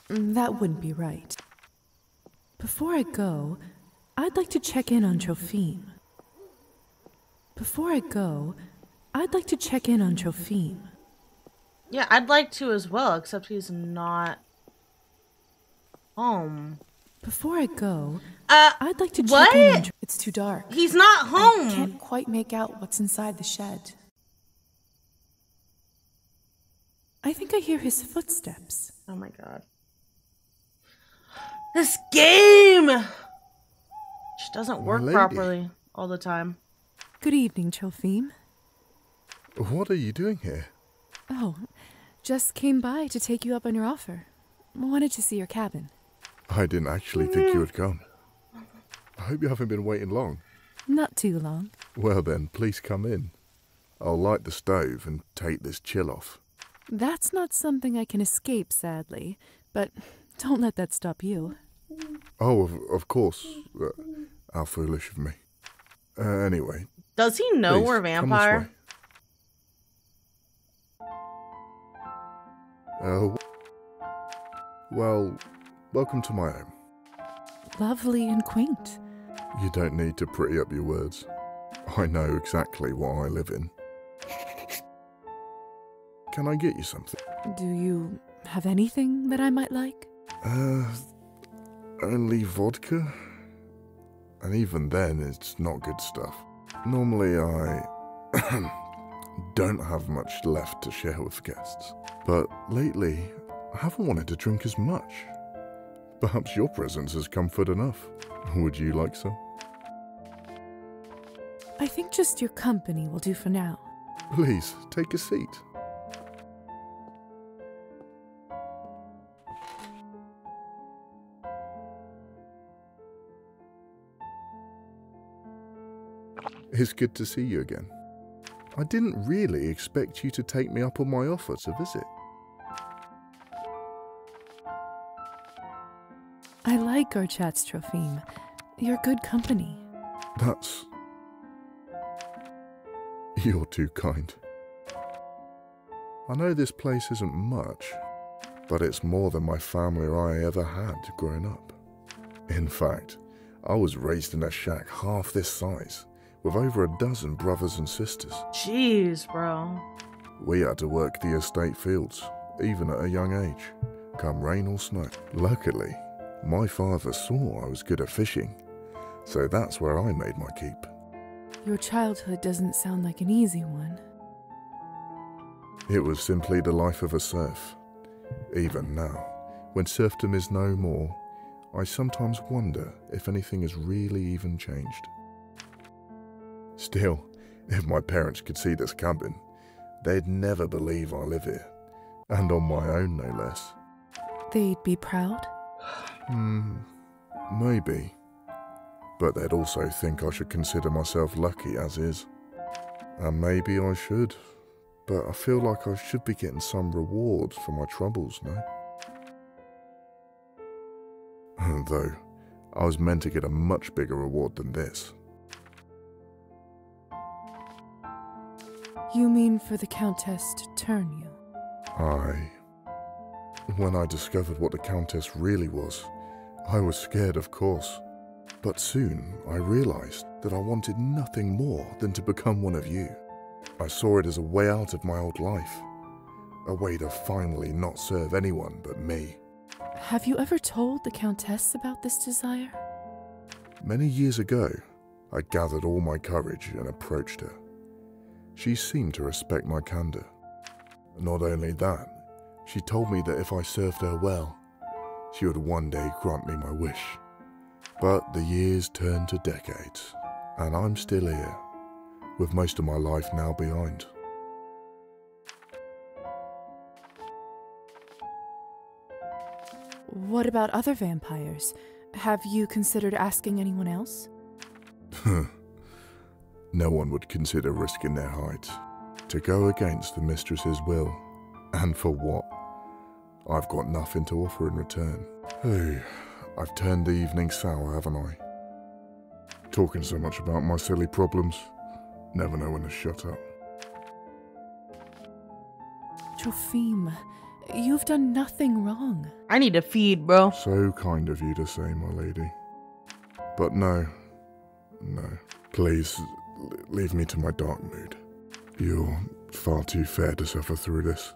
That wouldn't be right. Before I go, I'd like to check in on Trophime. Yeah, I'd like to as well, except he's not home. Before I go, I'd I'd like to what? check in on It's too dark. He's not home. I can't quite make out what's inside the shed. I think I hear his footsteps. Oh my god. This game just doesn't work properly all the time. Good evening, Trophime. What are you doing here? Oh, just came by to take you up on your offer. Wanted to see your cabin. I didn't actually think you had come. I hope you haven't been waiting long. Not too long. Well then, please come in. I'll light the stove and take this chill off. That's not something I can escape, sadly, but don't let that stop you. Oh, of course. How foolish of me. Anyway. Does he know please, we're vampire? Well, welcome to my home. Lovely and quaint. You don't need to pretty up your words. I know exactly what I live in. Can I get you something? Do you have anything that I might like? Only vodka? And even then, it's not good stuff. Normally, I don't have much left to share with guests. But lately, I haven't wanted to drink as much. Perhaps your presence is comfort enough. Would you like some? I think just your company will do for now. Please, take a seat. It's good to see you again. I didn't really expect you to take me up on my offer to visit. I like our chats, Trophime. You're good company. That's... You're too kind. I know this place isn't much, but it's more than my family or I ever had growing up. In fact, I was raised in a shack half this size, with over a dozen brothers and sisters. Jeez, bro. We had to work the estate fields, even at a young age, come rain or snow. Luckily, my father saw I was good at fishing, so that's where I made my keep. Your childhood doesn't sound like an easy one. It was simply the life of a serf. Even now, when serfdom is no more, I sometimes wonder if anything has really even changed. Still, if my parents could see this cabin, they'd never believe I live here. And on my own, no less. They'd be proud? Maybe. But they'd also think I should consider myself lucky as is. And maybe I should, but I feel like I should be getting some reward for my troubles, no? Though, I was meant to get a much bigger reward than this. You mean for the Countess to turn you? Aye. When I discovered what the Countess really was, I was scared, of course. But soon I realized that I wanted nothing more than to become one of you. I saw it as a way out of my old life. A way to finally not serve anyone but me. Have you ever told the Countess about this desire? Many years ago, I gathered all my courage and approached her. She seemed to respect my candor. Not only that, she told me that if I served her well, she would one day grant me my wish. But the years turned to decades, and I'm still here, with most of my life now behind. What about other vampires? Have you considered asking anyone else? No one would consider risking their hides to go against the mistress's will. And for what? I've got nothing to offer in return. Hey, I've turned the evening sour, haven't I? Talking so much about my silly problems. Never know when to shut up. Trophime, you've done nothing wrong. I need to feed, bro. So kind of you to say, my lady. But no. Please, leave me to my dark mood. You're far too fair to suffer through this.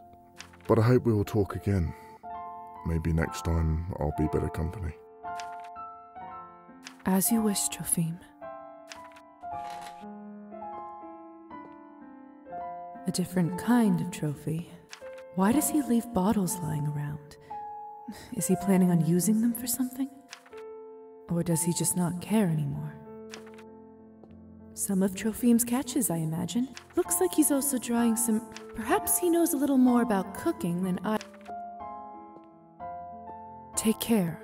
But I hope we will talk again. Maybe next time I'll be better company. As you wish, Trophime. A different kind of trophy. Why does he leave bottles lying around? Is he planning on using them for something? Or does he just not care anymore? Some of Trophime's catches, I imagine. Looks like he's also drawing some... Perhaps he knows a little more about cooking than I... Take care,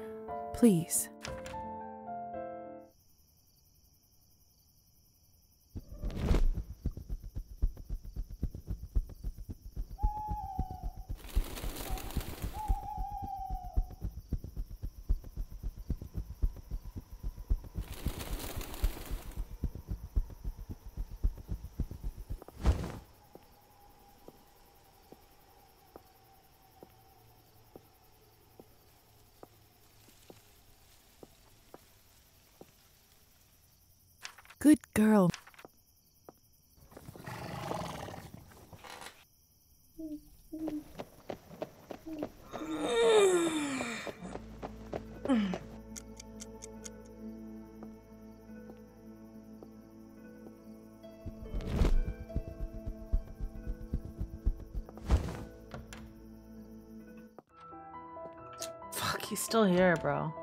please. Good girl. Fuck, he's still here, bro.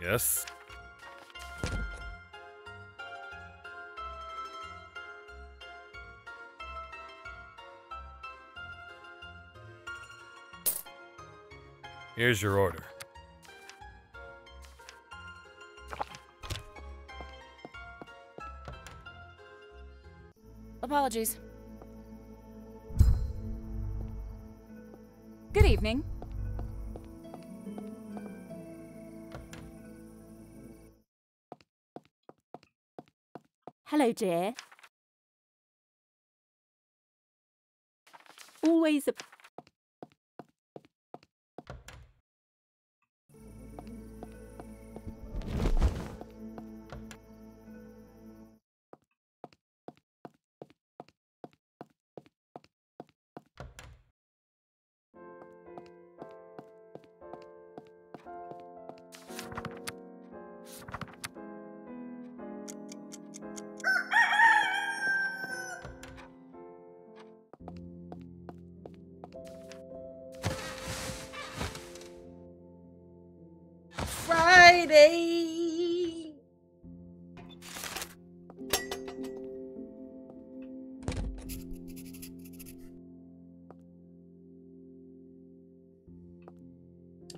Yes. Here's your order. Apologies. Good evening. Hello, dear. Always a... Friday.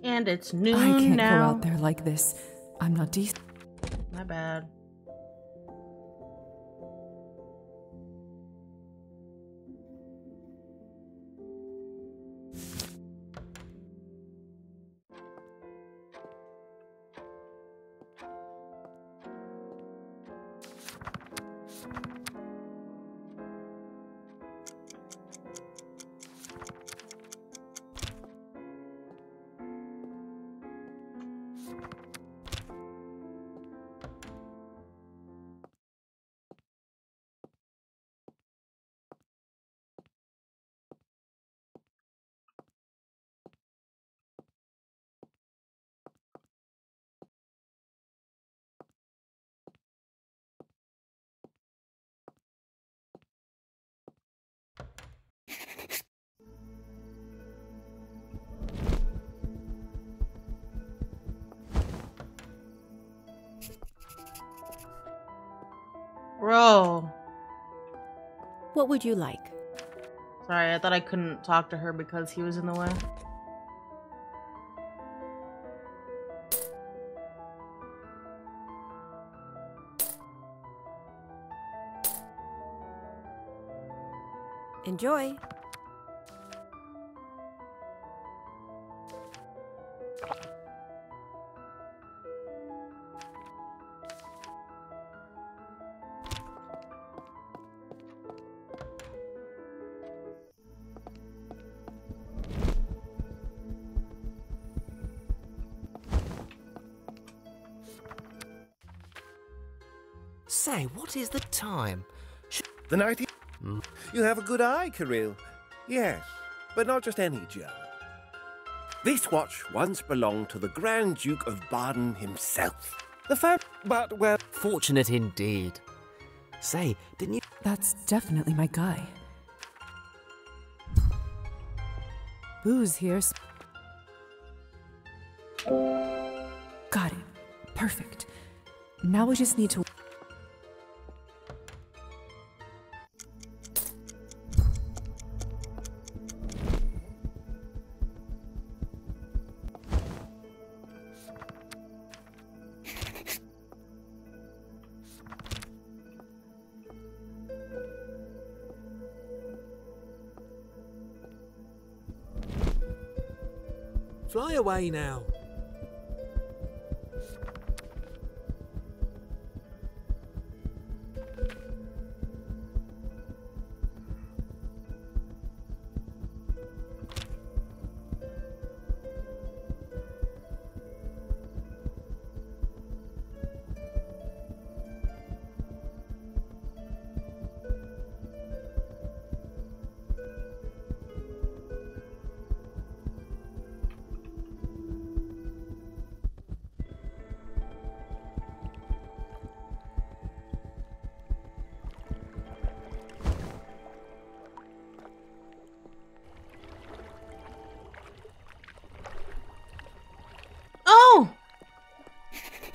And it's noon I can't now. go out there like this. I'm not decent. My bad. Bro. What would you like? Sorry, I thought I couldn't talk to her because he was in the way. Enjoy. Say, what is the time? The 90. You have a good eye, Kirill. Yes, but not just any Joe. This watch once belonged to the Grand Duke of Baden himself. But, well... Fortunate indeed. Say, didn't you... That's definitely my guy. Booze here. Got it. Perfect. Now we just need to... Fly away now.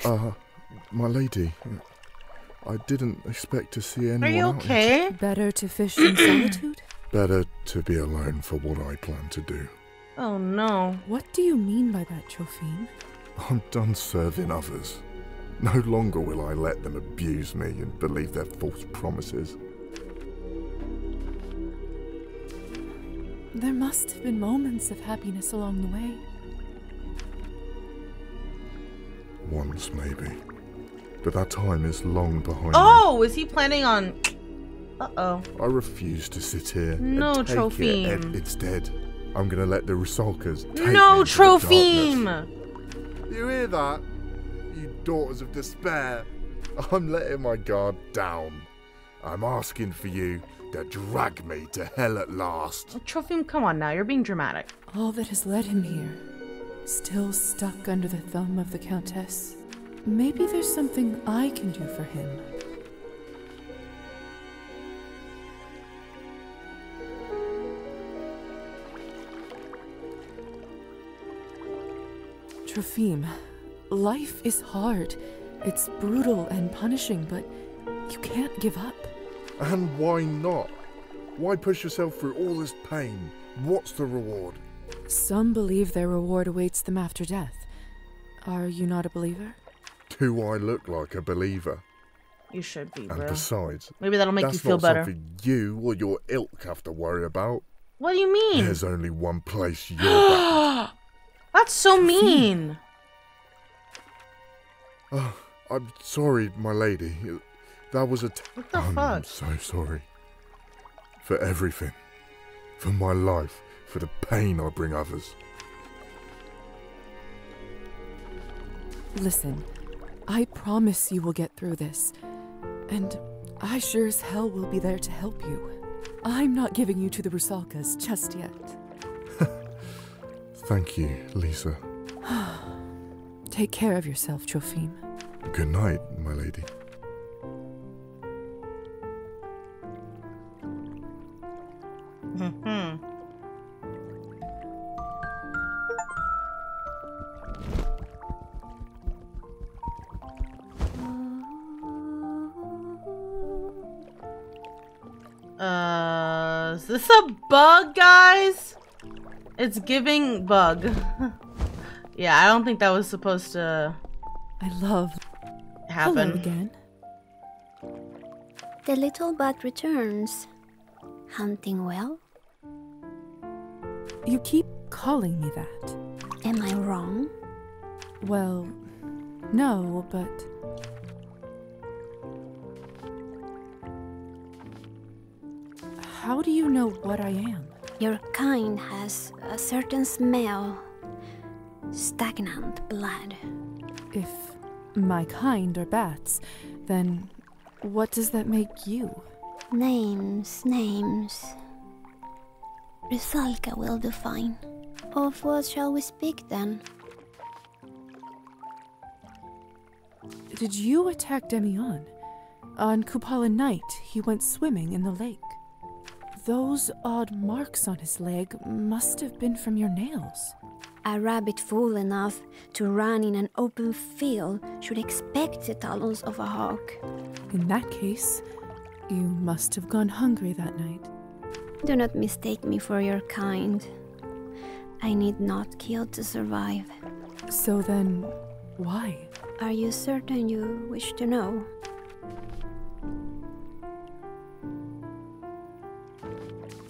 Oh! My lady, I didn't expect to see anyone Are you out okay? Better to fish in solitude? Better to be alone for what I plan to do. Oh no. What do you mean by that, Trophine? I'm done serving others. No longer will I let them abuse me and believe their false promises. There must have been moments of happiness along the way. Once, maybe. But that time is long behind me. Oh, is he planning on... Uh-oh. I refuse to sit here No, and take Trophime. it. Instead, I'm going to let the Rusalkas take No, me into the Trophime! darkness. You hear that? You daughters of despair. I'm letting my guard down. I'm asking for you to drag me to hell at last. Trophime, come on now. You're being dramatic. All that has led him here, still stuck under the thumb of the Countess. Maybe there's something I can do for him. Trophime, life is hard. It's brutal and punishing, but you can't give up. And why not? Why push yourself through all this pain? What's the reward? Some believe their reward awaits them after death. Are you not a believer? Do I look like a believer? You should be, And bro. besides, Maybe that'll make you feel that's not better. something you or your ilk have to worry about. What do you mean? There's only one place you're bound. That's so mean. Oh, I'm sorry, my lady. That was a... What the I'm fuck? so sorry. For everything. For my life. For the pain I bring others. Listen, I promise you will get through this. And I sure as hell will be there to help you. I'm not giving you to the Rusalkas just yet. Thank you, Lisa. Take care of yourself, Trophime. Good night, my lady. Is this a bug, guys? It's giving bug. Yeah, I don't think that was supposed to I love happen. Hello again. The little bat returns. Hunting well? You keep calling me that. Am I wrong? Well, no, but... How do you know what I am? Your kind has a certain smell. Stagnant blood. If my kind are bats, then what does that make you? Names. Rusalka will do fine. Of what shall we speak then? Did you attack Demian? On Kupala night, he went swimming in the lake. Those odd marks on his leg must have been from your nails. A rabbit fool enough to run in an open field should expect the talons of a hawk. In that case, you must have gone hungry that night. Do not mistake me for your kind. I need not kill to survive. So then, why? Are you certain you wish to know?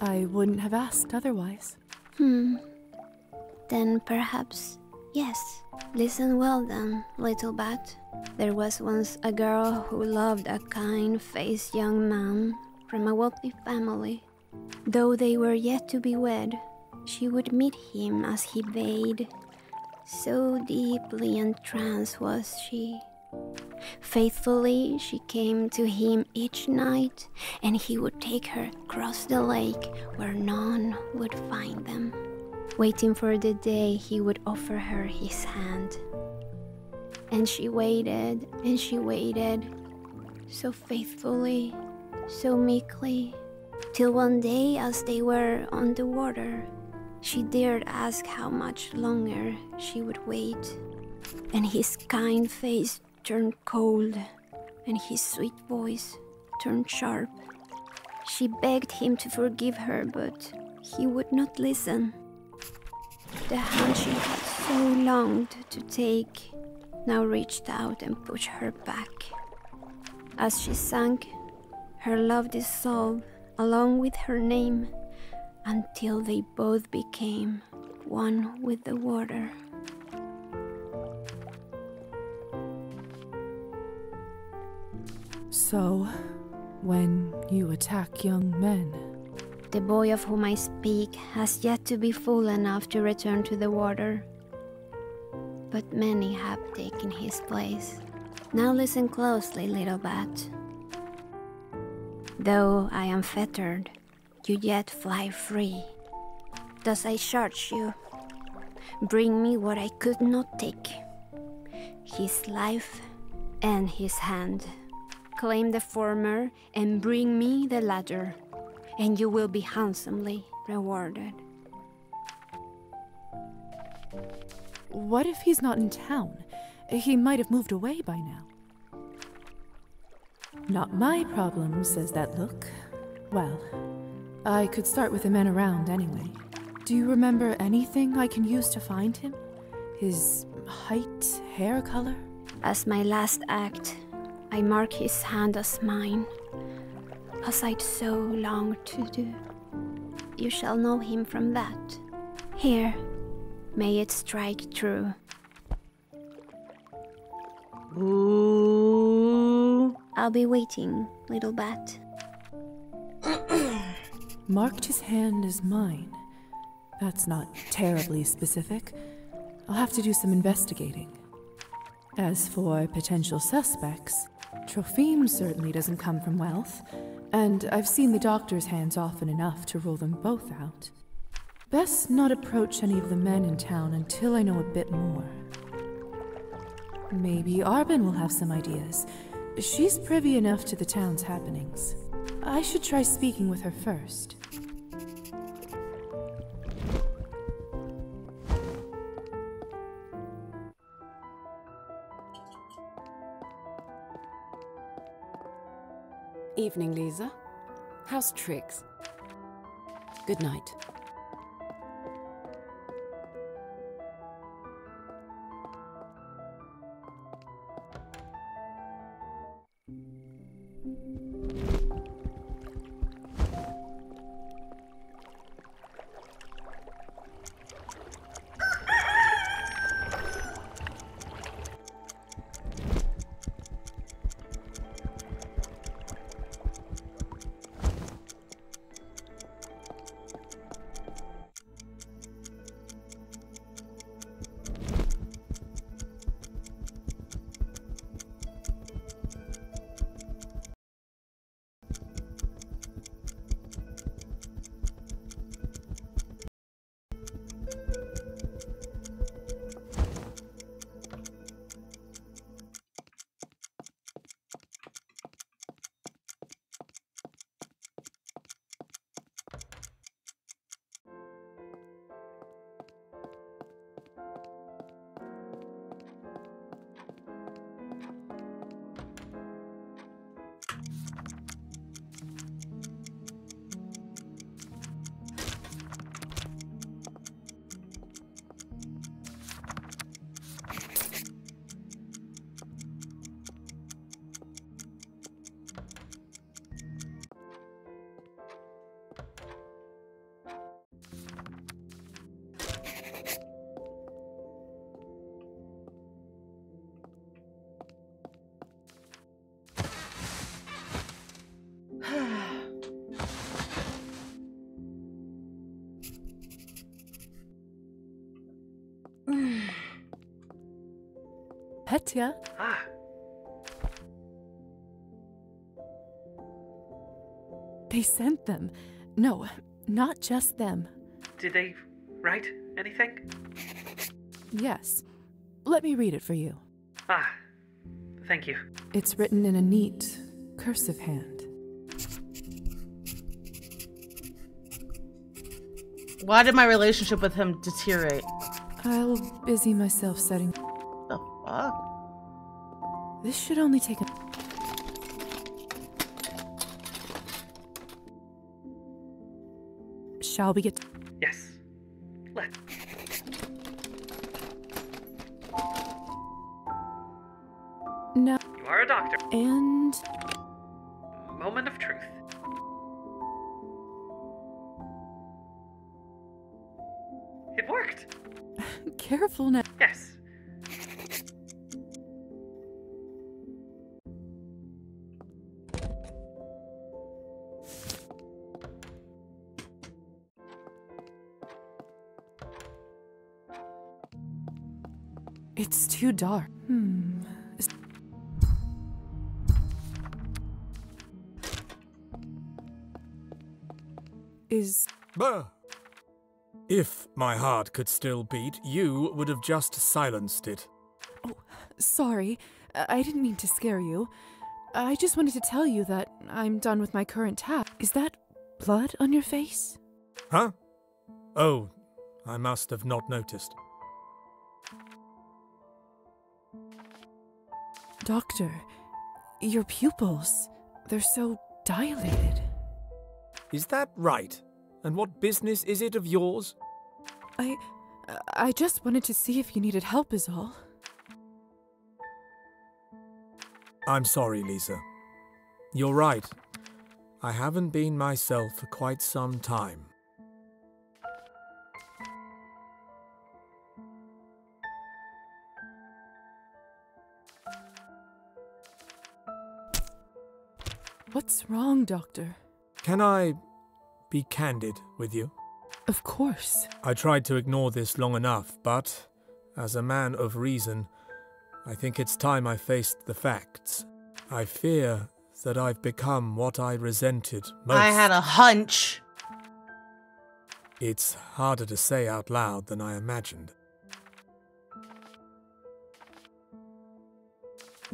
I wouldn't have asked otherwise. Then perhaps, yes. Listen well then, little bat. There was once a girl who loved a kind-faced young man from a wealthy family. Though they were yet to be wed, she would meet him as he bathed. So deeply entranced was she. Faithfully she came to him each night, and he would take her across the lake where none would find them, waiting for the day he would offer her his hand. And she waited, so faithfully, so meekly, till one day as they were on the water, she dared ask how much longer she would wait. And his kind face turned cold, and his sweet voice turned sharp. She begged him to forgive her, but he would not listen. The hand she had so longed to take now reached out and pushed her back. As she sank, her love dissolved along with her name, until they both became one with the water. So, when you attack young men... The boy of whom I speak has yet to be full enough to return to the water. But many have taken his place. Now listen closely, little bat. Though I am fettered, you yet fly free. Thus I charge you, bring me what I could not take, his life and his hand. Claim the former and bring me the latter, and you will be handsomely rewarded. What if he's not in town? He might have moved away by now. Not my problem, says that look. Well, I could start with the men around anyway. Do you remember anything I can use to find him? His height, hair color? As my last act, I mark his hand as mine, as I'd so longed to do. You shall know him from that. Here, may it strike true. Ooh. I'll be waiting, little bat. Marked his hand as mine. That's not terribly specific. I'll have to do some investigating. As for potential suspects, Trophime certainly doesn't come from wealth, and I've seen the doctor's hands often enough to rule them both out. Best not approach any of the men in town until I know a bit more. Maybe Arbin will have some ideas. She's privy enough to the town's happenings. I should try speaking with her first. Evening, Lisa. How's Trix? Good night. Petya. Ah, They sent them. No, not just them. did they write anything? Yes. Let me read it for you. Ah, thank you. It's written in a neat, cursive hand. Why did my relationship with him deteriorate? I'll busy myself setting. The fuck? This should only take a... Shall we get... Yes. Let. No. You are a doctor. And... Moment of truth. It worked. Careful now. Yes. It's too dark. Is... Bah! If my heart could still beat, you would have just silenced it. Oh, sorry. I didn't mean to scare you. I just wanted to tell you that I'm done with my current task. Is that blood on your face? Huh? Oh, I must have not noticed. Doctor, your pupils, they're so dilated. Is that right? And what business is it of yours? I just wanted to see if you needed help is all. I'm sorry, Lisa. You're right. I haven't been myself for quite some time. What's wrong, Doctor? Can I be candid with you? Of course. I tried to ignore this long enough, but as a man of reason, I think it's time I faced the facts. I fear that I've become what I resented most. I had a hunch. It's harder to say out loud than I imagined.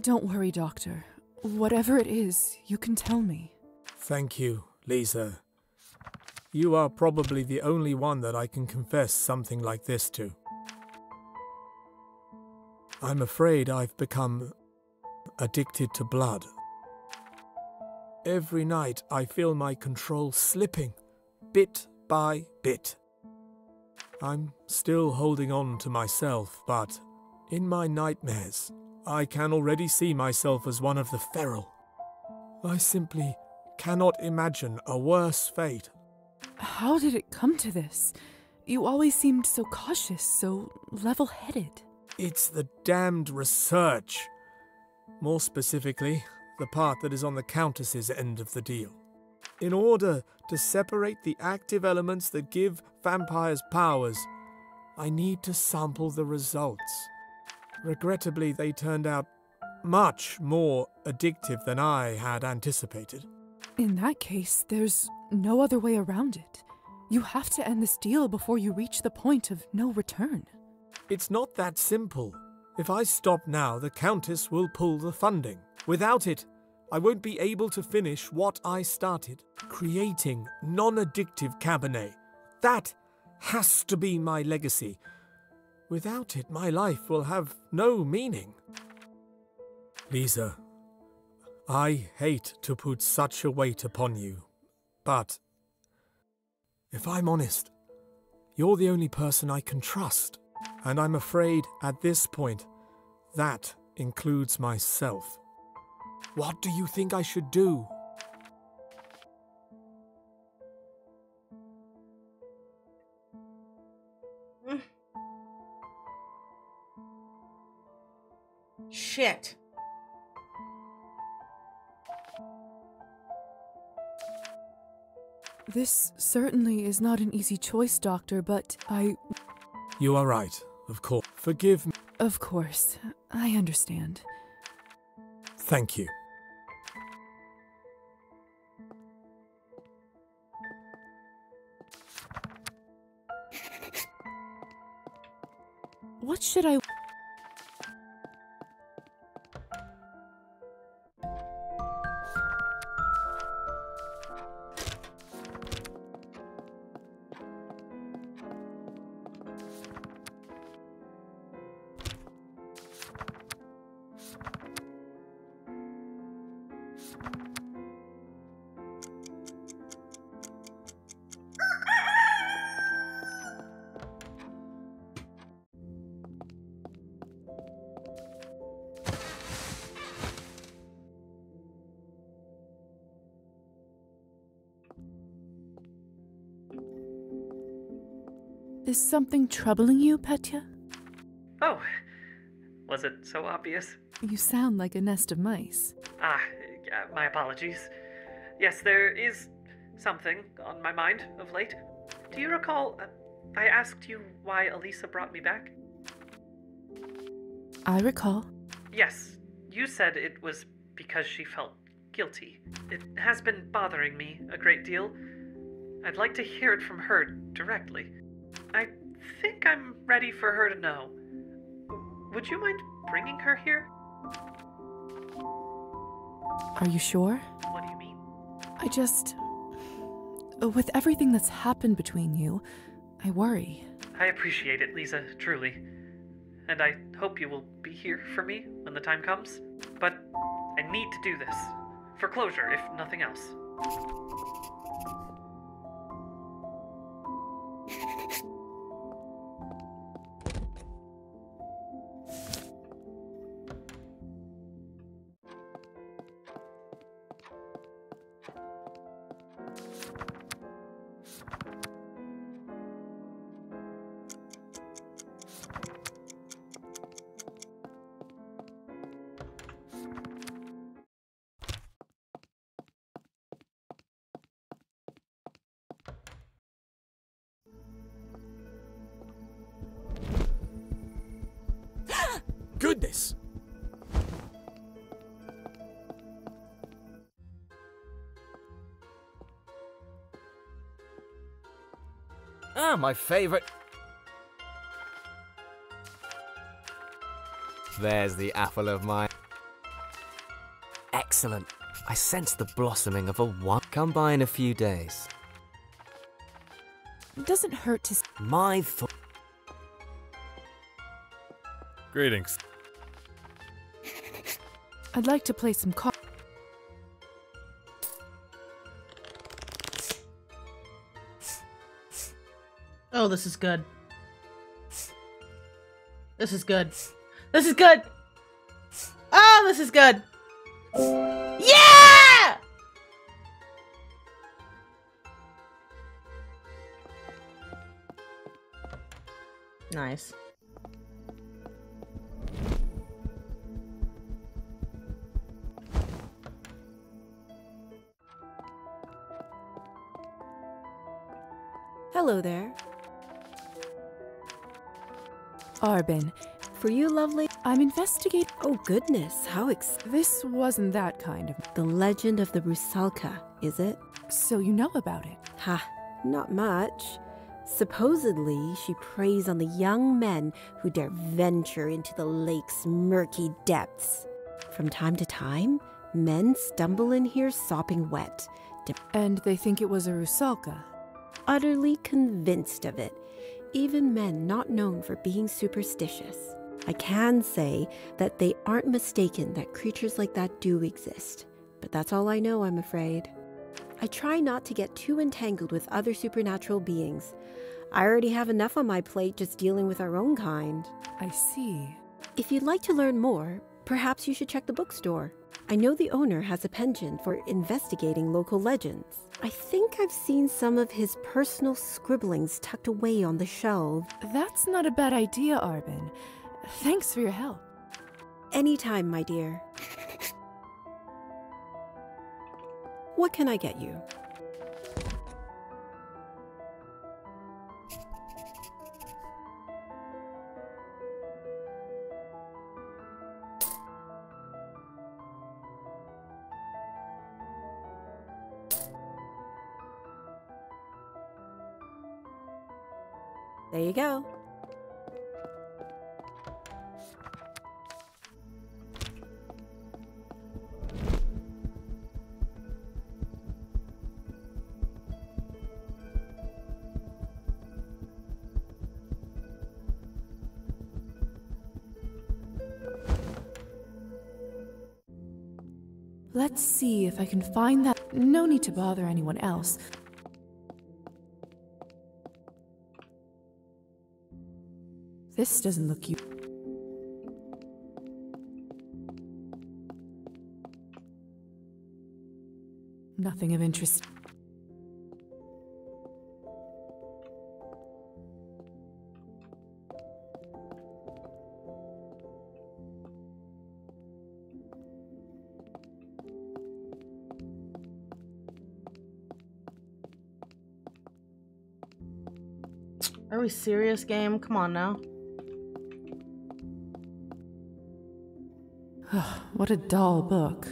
Don't worry, Doctor. Whatever it is, you can tell me. Thank you, Lisa. You are probably the only one that I can confess something like this to. I'm afraid I've become addicted to blood. Every night I feel my control slipping, bit by bit. I'm still holding on to myself, but in my nightmares, I can already see myself as one of the feral. I simply cannot imagine a worse fate. How did it come to this? You always seemed so cautious, so level-headed. It's the damned research. More specifically, the part that is on the Countess's end of the deal. In order to separate the active elements that give vampires powers, I need to sample the results. Regrettably, they turned out much more addictive than I had anticipated. In that case, there's no other way around it. You have to end this deal before you reach the point of no return. It's not that simple. If I stop now, the Countess will pull the funding. Without it, I won't be able to finish what I started. Creating non-addictive Cabernet. That has to be my legacy. Without it, my life will have no meaning. Lisa, I hate to put such a weight upon you, but if I'm honest, you're the only person I can trust. And I'm afraid at this point, that includes myself. What do you think I should do? Shit. This certainly is not an easy choice, Doctor, but You are right, of course. Forgive me. Of course. I understand. Thank you. What should I... Is something troubling you, Petya? Oh, was it so obvious? You sound like a nest of mice. My apologies. Yes, there is something on my mind of late. Do you recall, I asked you why Elisa brought me back? I recall. Yes, you said it was because she felt guilty. It has been bothering me a great deal. I'd like to hear it from her directly. I think I'm ready for her to know. Would you mind bringing her here? Are you sure? What do you mean? I just... With everything that's happened between you, I worry. I appreciate it, Lisa, truly. And I hope you will be here for me when the time comes. But I need to do this. For closure, if nothing else. Goodness! My favorite. There's the apple of my... Excellent. I sense the blossoming of a one. Come by in a few days. It doesn't hurt to... My thought. Greetings. I'd like to play some cards. Oh, this is good. This is good. This is good! Oh, this is good! Yeah! Nice. Hello there. Arbin. For you, lovely. I'm investigating. Oh, goodness. How This wasn't that kind of... The legend of the Rusalka, is it? So you know about it? Ha, not much. Supposedly, she preys on the young men who dare venture into the lake's murky depths. From time to time, men stumble in here sopping wet. And they think it was a Rusalka? Utterly convinced of it. Even men not known for being superstitious. I can say that they aren't mistaken that creatures like that do exist. But that's all I know, I'm afraid. I try not to get too entangled with other supernatural beings. I already have enough on my plate just dealing with our own kind. I see. If you'd like to learn more, perhaps you should check the bookstore. I know the owner has a penchant for investigating local legends. I think I've seen some of his personal scribblings tucked away on the shelf. That's not a bad idea, Arbin. Thanks for your help. Anytime, my dear. What can I get you? There you go. Let's see if I can find that. No need to bother anyone else. This doesn't look you. Nothing of interest. Are we serious, game? Come on now. What a dull book.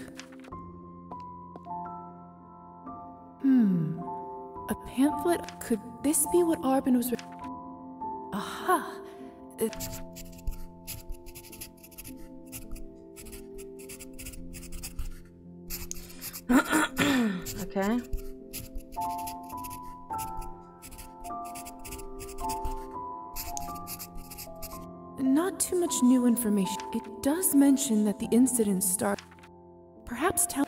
A pamphlet? Could this be what Arbin was Aha! Okay. Not too much new information. It does mention that the incident started. Perhaps tell.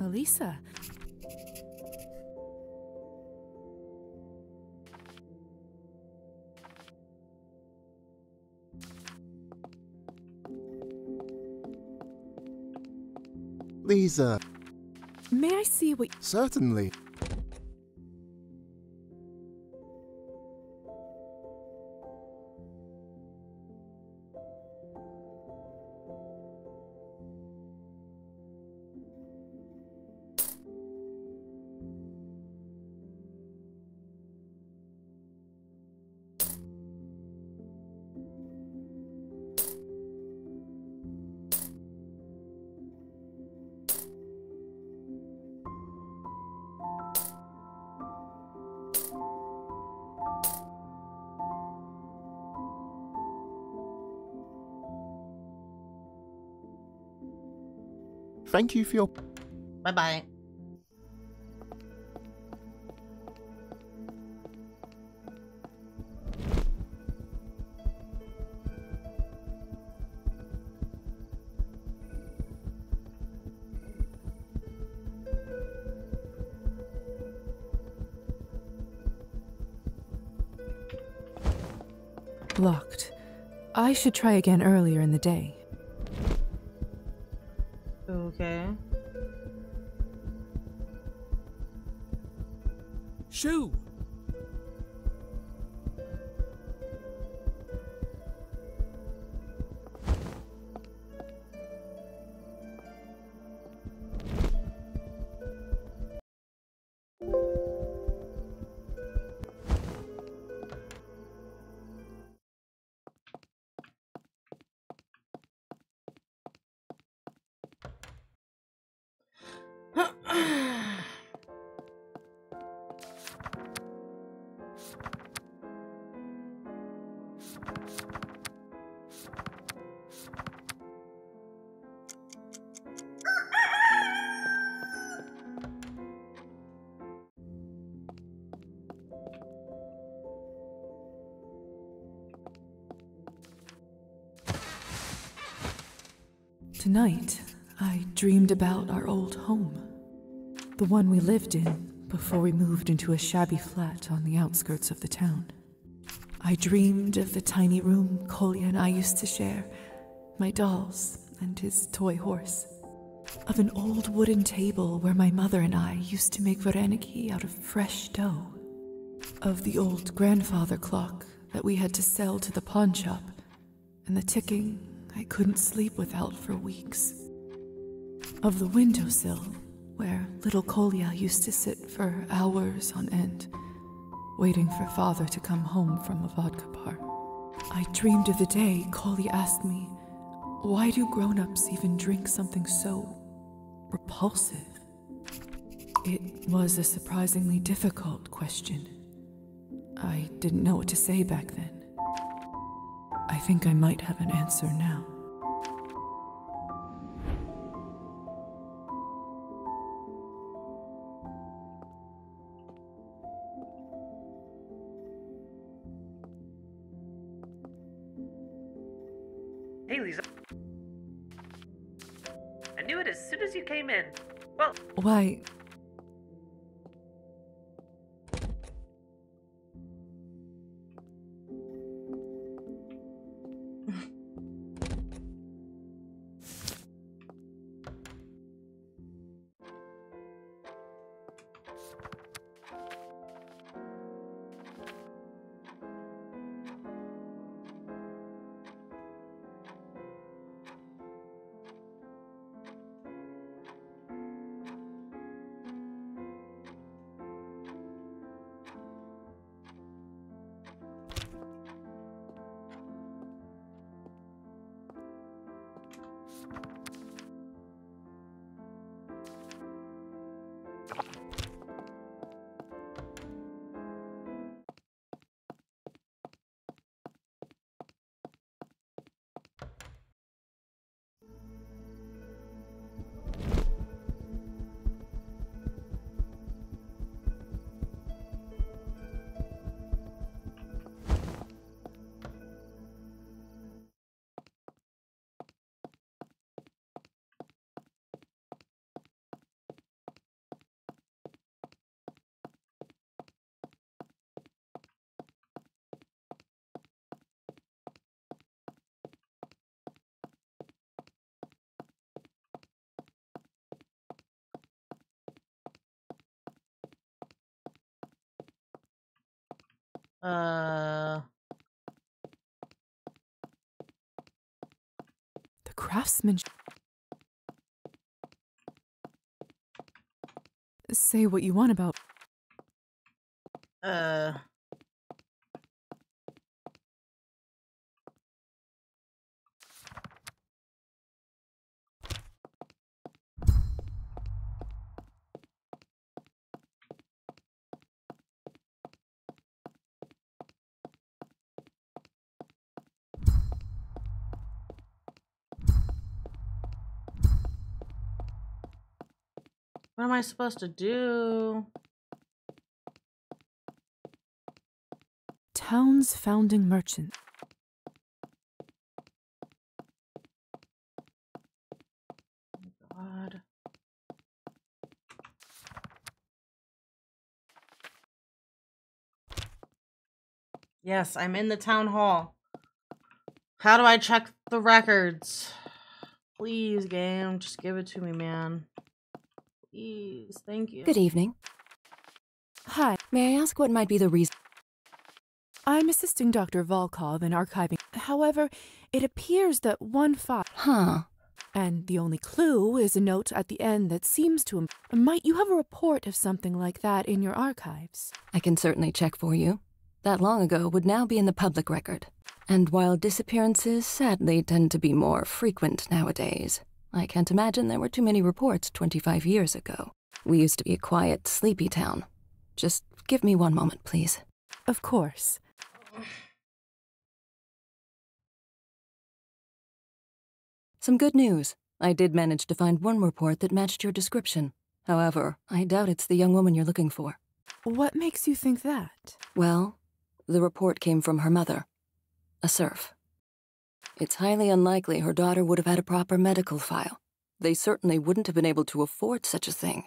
Elisa. Lisa. May I see what? Certainly. Thank you for your... Bye-bye. Locked. I should try again earlier in the day. Okay. Shoo! Tonight, I dreamed about our old home. The one we lived in before we moved into a shabby flat on the outskirts of the town. I dreamed of the tiny room Kolya and I used to share, my dolls and his toy horse. Of an old wooden table where my mother and I used to make vareniki out of fresh dough. Of the old grandfather clock that we had to sell to the pawn shop, and the ticking I couldn't sleep without for weeks. Of the windowsill, where little Kolya used to sit for hours on end, waiting for father to come home from a vodka bar. I dreamed of the day Kolya asked me, why do grown-ups even drink something so repulsive? It was a surprisingly difficult question. I didn't know what to say back then. I think I might have an answer now. Hey, Lisa. I knew it as soon as you came in. Well, Why, the craftsmanship. Say what you want about. What am I supposed to do? Town's founding merchant. God. Yes, I'm in the town hall. How do I check the records? Please, game, just give it to me, man. Please, thank you. Good evening. Hi. May I ask what might be the reason? I'm assisting Dr. Volkov in archiving. However, it appears that one file... Huh. And the only clue is a note at the end that seems to... Might you have a report of something like that in your archives? I can certainly check for you. That long ago would now be in the public record. And while disappearances sadly tend to be more frequent nowadays, I can't imagine there were too many reports 25 years ago. We used to be a quiet, sleepy town. Just give me one moment, please. Of course. Some good news. I did manage to find one report that matched your description. However, I doubt it's the young woman you're looking for. What makes you think that? Well, the report came from her mother, a serf. It's highly unlikely her daughter would have had a proper medical file. They certainly wouldn't have been able to afford such a thing.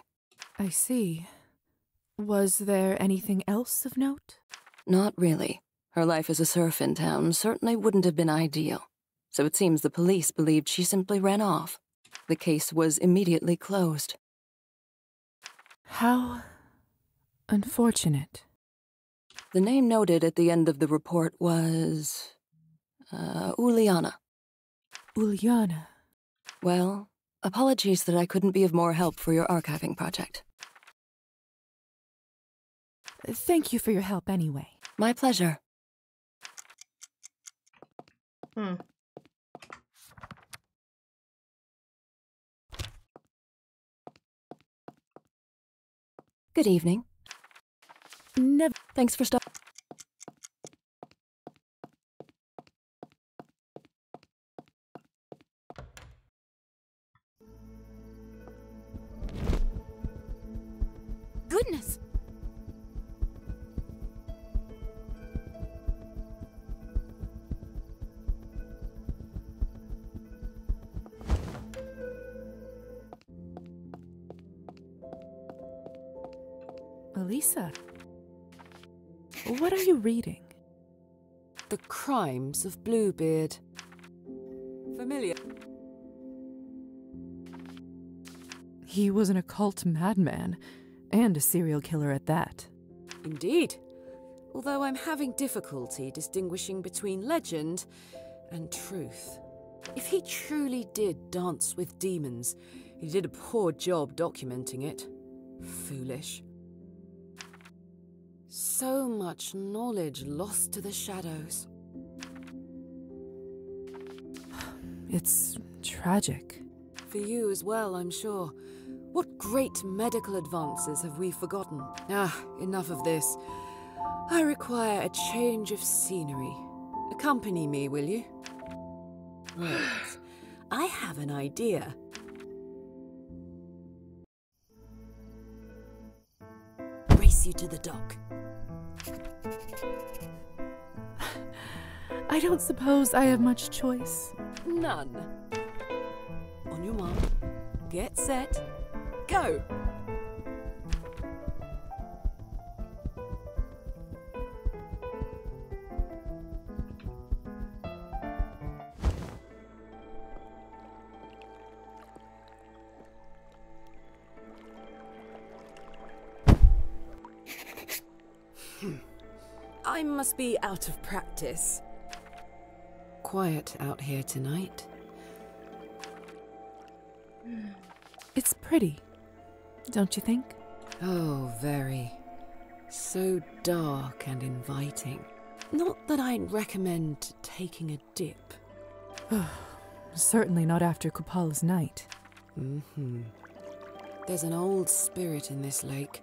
I see. Was there anything else of note? Not really. Her life as a serf in town certainly wouldn't have been ideal. So it seems the police believed she simply ran off. The case was immediately closed. How unfortunate. The name noted at the end of the report was... Uliana. Uliana. Well, apologies that I couldn't be of more help for your archiving project. Thank you for your help anyway. My pleasure. Good evening. Never. Thanks for stopping. Goodness! Elisa, what are you reading? The Crimes of Bluebeard. Familiar? He was an occult madman, and a serial killer at that. Indeed. Although I'm having difficulty distinguishing between legend and truth. If he truly did dance with demons, he did a poor job documenting it. Foolish. So much knowledge lost to the shadows. It's tragic. For you as well, I'm sure. What great medical advances have we forgotten? Enough of this. I require a change of scenery. Accompany me, will you? Wait, I have an idea. Race you to the dock. I don't suppose I have much choice. None. On your mark, get set, go! I must be out of practice. Quiet out here tonight. It's pretty, don't you think? Oh, very. So dark and inviting. Not that I'd recommend taking a dip. Certainly not after Kupala's night. There's an old spirit in this lake.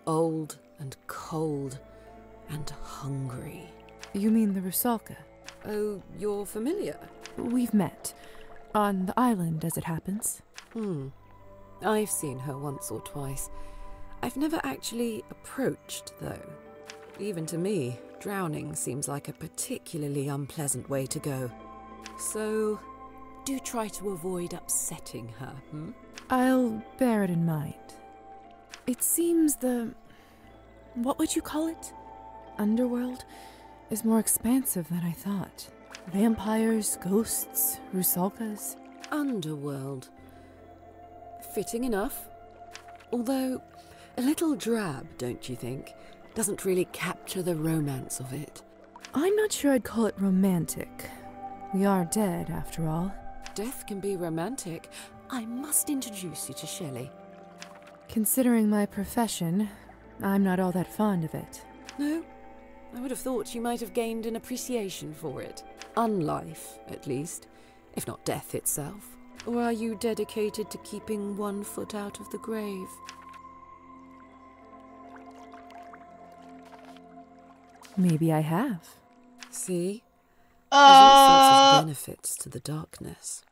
Old and cold and hungry. You mean the Rusalka? Oh, you're familiar? We've met. On the island, as it happens. I've seen her once or twice. I've never actually approached, though. Even to me, drowning seems like a particularly unpleasant way to go. So, do try to avoid upsetting her, I'll bear it in mind. It seems what would you call it? Underworld is more expansive than I thought. Vampires, ghosts, Rusalkas. Underworld. Fitting enough. Although, a little drab, don't you think? Doesn't really capture the romance of it. I'm not sure I'd call it romantic. We are dead, after all. Death can be romantic. I must introduce you to Shelley. Considering my profession, I'm not all that fond of it. No? I would have thought you might have gained an appreciation for it. Unlife, at least, if not death itself. Or are you dedicated to keeping one foot out of the grave? Maybe I have. See? There's all sorts of benefits to the darkness.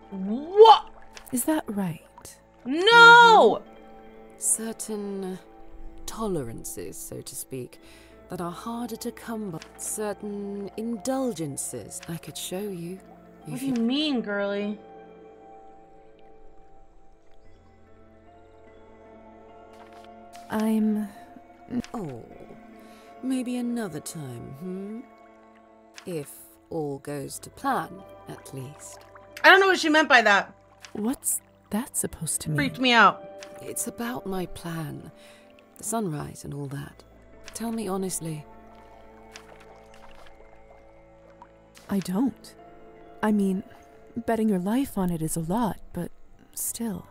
What? Is that right? No! Certain tolerances, so to speak, that are harder to come by. Certain indulgences I could show you. What do you mean, girly? Oh, maybe another time, If all goes to plan, at least. I don't know what she meant by that. What's that supposed to mean? Freaked me out. It's about my plan. The sunrise and all that. Tell me honestly. I don't. I mean, betting your life on it is a lot, but still.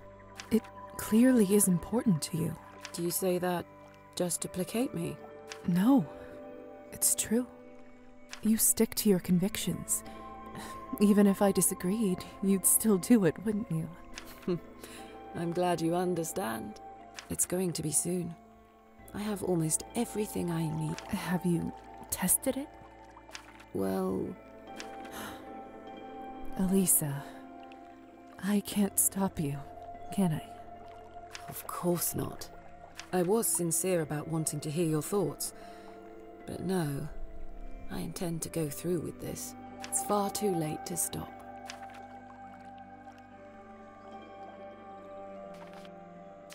It clearly is important to you. Do you say that just to placate me? No. It's true. You stick to your convictions. Even if I disagreed, you'd still do it, wouldn't you? I'm glad you understand. It's going to be soon. I have almost everything I need. Have you tested it? Well... Elisa, I can't stop you, can I? Of course not. I was sincere about wanting to hear your thoughts. But no, I intend to go through with this. It's far too late to stop.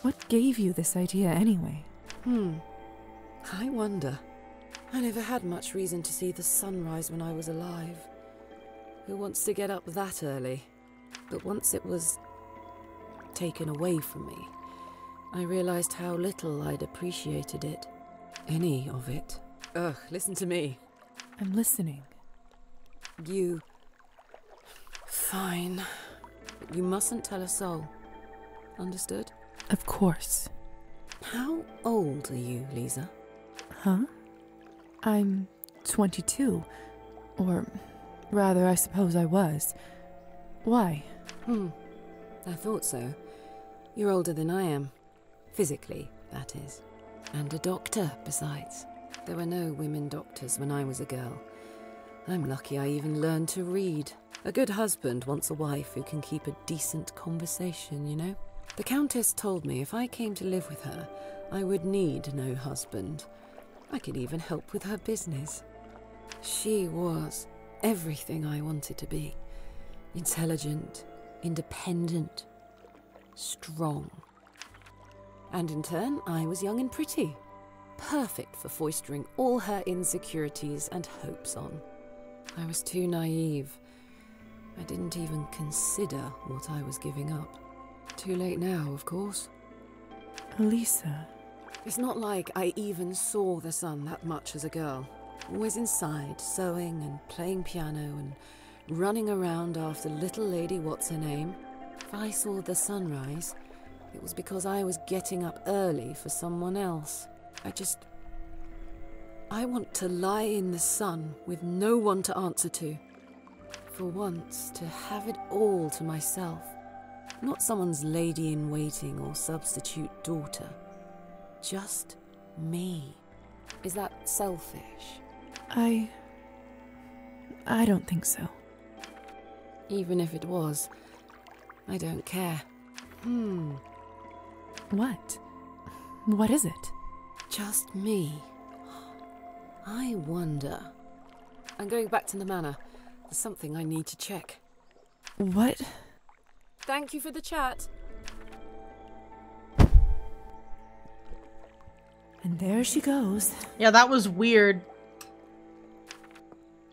What gave you this idea anyway? I wonder. I never had much reason to see the sunrise when I was alive. Who wants to get up that early? But once it was taken away from me, I realized how little I'd appreciated it. Any of it. Ugh, listen to me. I'm listening. You... Fine. But you mustn't tell a soul. Understood? Of course. How old are you, Lisa? Huh? I'm 22. Or rather, I suppose I was. Why? I thought so. You're older than I am. Physically, that is. And a doctor, besides. There were no women doctors when I was a girl. I'm lucky I even learned to read. A good husband wants a wife who can keep a decent conversation, you know? The Countess told me if I came to live with her, I would need no husband. I could even help with her business. She was everything I wanted to be. Intelligent, independent, strong. And in turn, I was young and pretty. Perfect for foistering all her insecurities and hopes on. I was too naive. I didn't even consider what I was giving up. Too late now, of course. Elisa. It's not like I even saw the sun that much as a girl. Always inside, sewing and playing piano and running around after little lady what's-her-name. If I saw the sunrise, it was because I was getting up early for someone else. I want to lie in the sun with no one to answer to. For once, to have it all to myself. Not someone's lady-in-waiting or substitute daughter. Just me. Is that selfish? I don't think so. Even if it was, I don't care. What? What is it? Just me. I wonder. I'm going back to the manor. There's something I need to check. What? Thank you for the chat. And there she goes. Yeah, that was weird.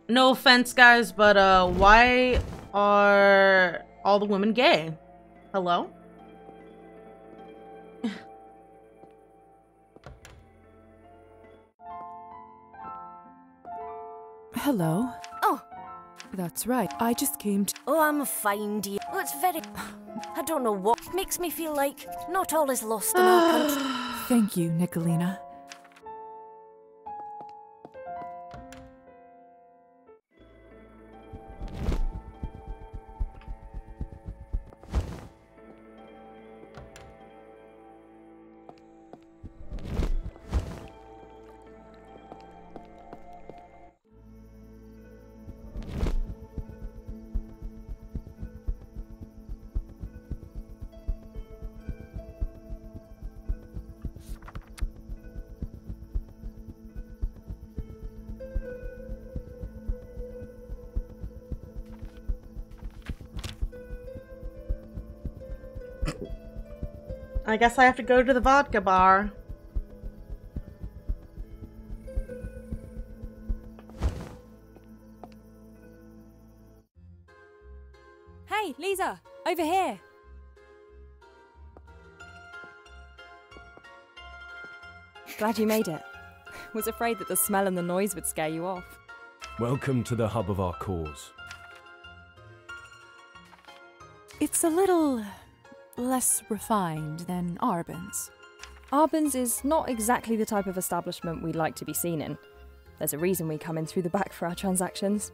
No offense, guys, but why are all the women gay? Hello? Hello. Oh. That's right. I just came to... Oh, I'm fine, dear. Oh, it's very... I don't know what makes me feel like not all is lost in our country. Thank you, Nicolina. I guess I have to go to the vodka bar. Hey, Lisa! Over here! Glad you made it. Was afraid that the smell and the noise would scare you off. Welcome to the hub of our cause. It's a little less refined than Arbon's. Arbon's is not exactly the type of establishment we'd like to be seen in. There's a reason we come in through the back for our transactions.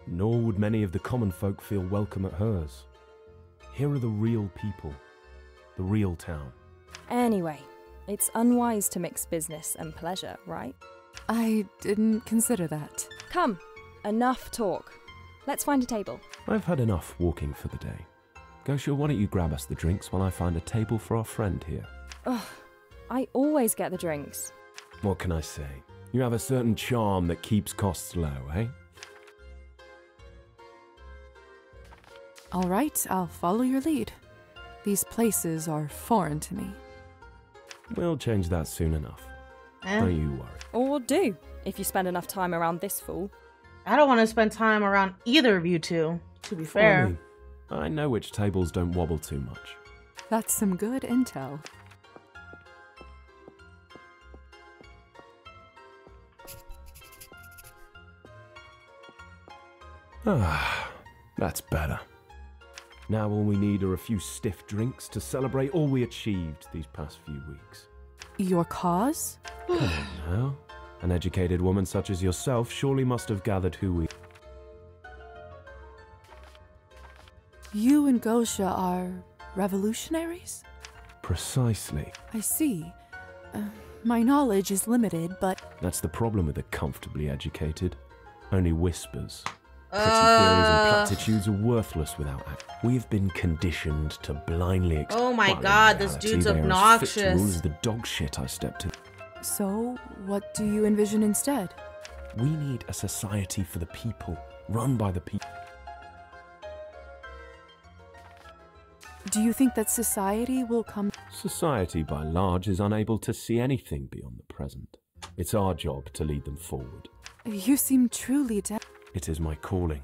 Nor would many of the common folk feel welcome at hers. Here are the real people, the real town. Anyway, it's unwise to mix business and pleasure, right? I didn't consider that. Come, enough talk. Let's find a table. I've had enough walking for the day. Gosha, why don't you grab us the drinks while I find a table for our friend here? Ugh, I always get the drinks. What can I say? You have a certain charm that keeps costs low, eh? All right, I'll follow your lead. These places are foreign to me. We'll change that soon enough. Don't you worry. Or do, if you spend enough time around this fool. I don't want to spend time around either of you two, to be fair. Funny. I know which tables don't wobble too much. That's some good intel. Ah, that's better. Now all we need are a few stiff drinks to celebrate all we achieved these past few weeks. Your cause? Come on now. An educated woman such as yourself surely must have gathered who we... You and Gosha are revolutionaries? Precisely. I see. My knowledge is limited, but... That's the problem with the comfortably educated. Only whispers. Pretty theories and platitudes are worthless without act. We've been conditioned to blindly accept. Oh my god, this dude's As obnoxious. the dog shit I stepped in. So, what do you envision instead? We need a society for the people, run by the people. Do you think that society will come? Society, by large, is unable to see anything beyond the present. It's our job to lead them forward. You seem truly It is my calling.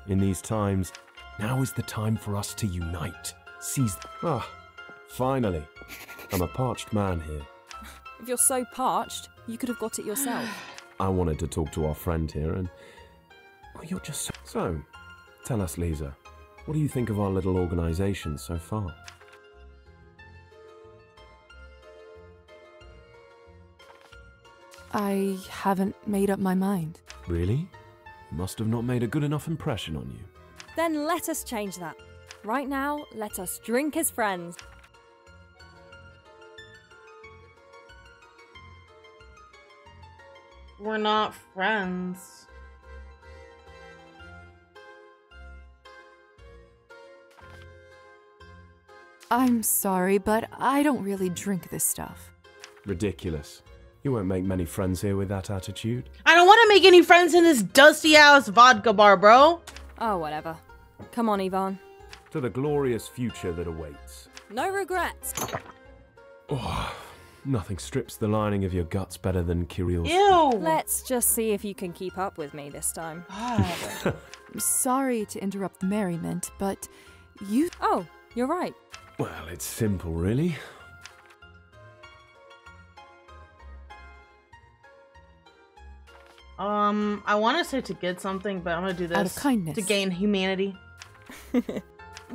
In these times, now is the time for us to unite. Seize... finally. I'm a parched man here. If you're so parched, you could have got it yourself. I wanted to talk to our friend here and... Oh, you're just so... tell us, Lisa, what do you think of our little organisation so far? I haven't made up my mind. Really? Must have not made a good enough impression on you. Then let us change that. Right now, let us drink as friends. We're not friends. I'm sorry, but I don't really drink this stuff. Ridiculous. You won't make many friends here with that attitude. I don't want to make any friends in this dusty-ass vodka bar, bro. Oh, whatever. Come on, Ivan. To the glorious future that awaits. No regrets. Oh, nothing strips the lining of your guts better than Kirill's. Ew. Let's just see if you can keep up with me this time. I'm sorry to interrupt the merriment, but you... Oh, you're right. Well, it's simple, really. I want to say to get something, but I'm gonna do this out of kindness to gain humanity.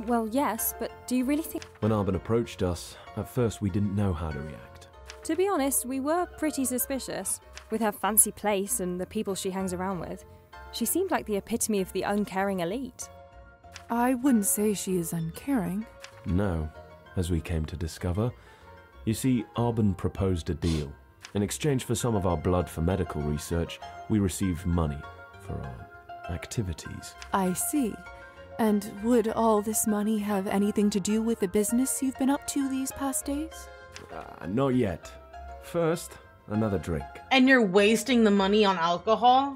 Well, yes, but do you really think... When Arbin approached us, at first we didn't know how to react. To be honest, we were pretty suspicious. With her fancy place and the people she hangs around with, she seemed like the epitome of the uncaring elite. I wouldn't say she is uncaring. No, as we came to discover. You see, Arbin proposed a deal. In exchange for some of our blood for medical research, we received money for our activities. I see. And would all this money have anything to do with the business you've been up to these past days? Not yet. First, another drink. And you're wasting the money on alcohol?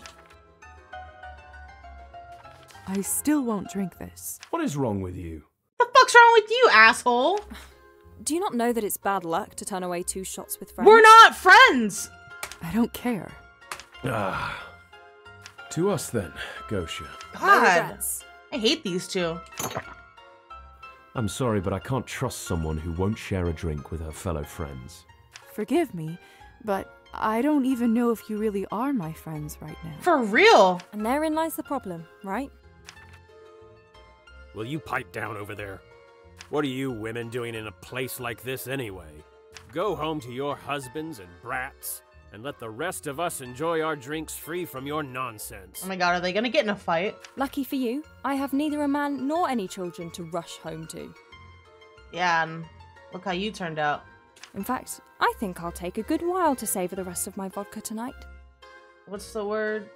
I still won't drink this. What is wrong with you? The fuck's wrong with you, asshole? Do you not know that it's bad luck to turn away 2 shots with friends? We're not friends! I don't care. To us then, Gosha. God, I hate these two. I'm sorry, but I can't trust someone who won't share a drink with her fellow friends. Forgive me, but I don't even know if you really are my friends right now. For real? And therein lies the problem, right? Will you pipe down over there? What are you women doing in a place like this anyway? Go home to your husbands and brats, and let the rest of us enjoy our drinks free from your nonsense. Oh my god, are they gonna get in a fight? Lucky for you, I have neither a man nor any children to rush home to. Yeah, and look how you turned out. In fact, I think I'll take a good while to savor the rest of my vodka tonight. What's the word?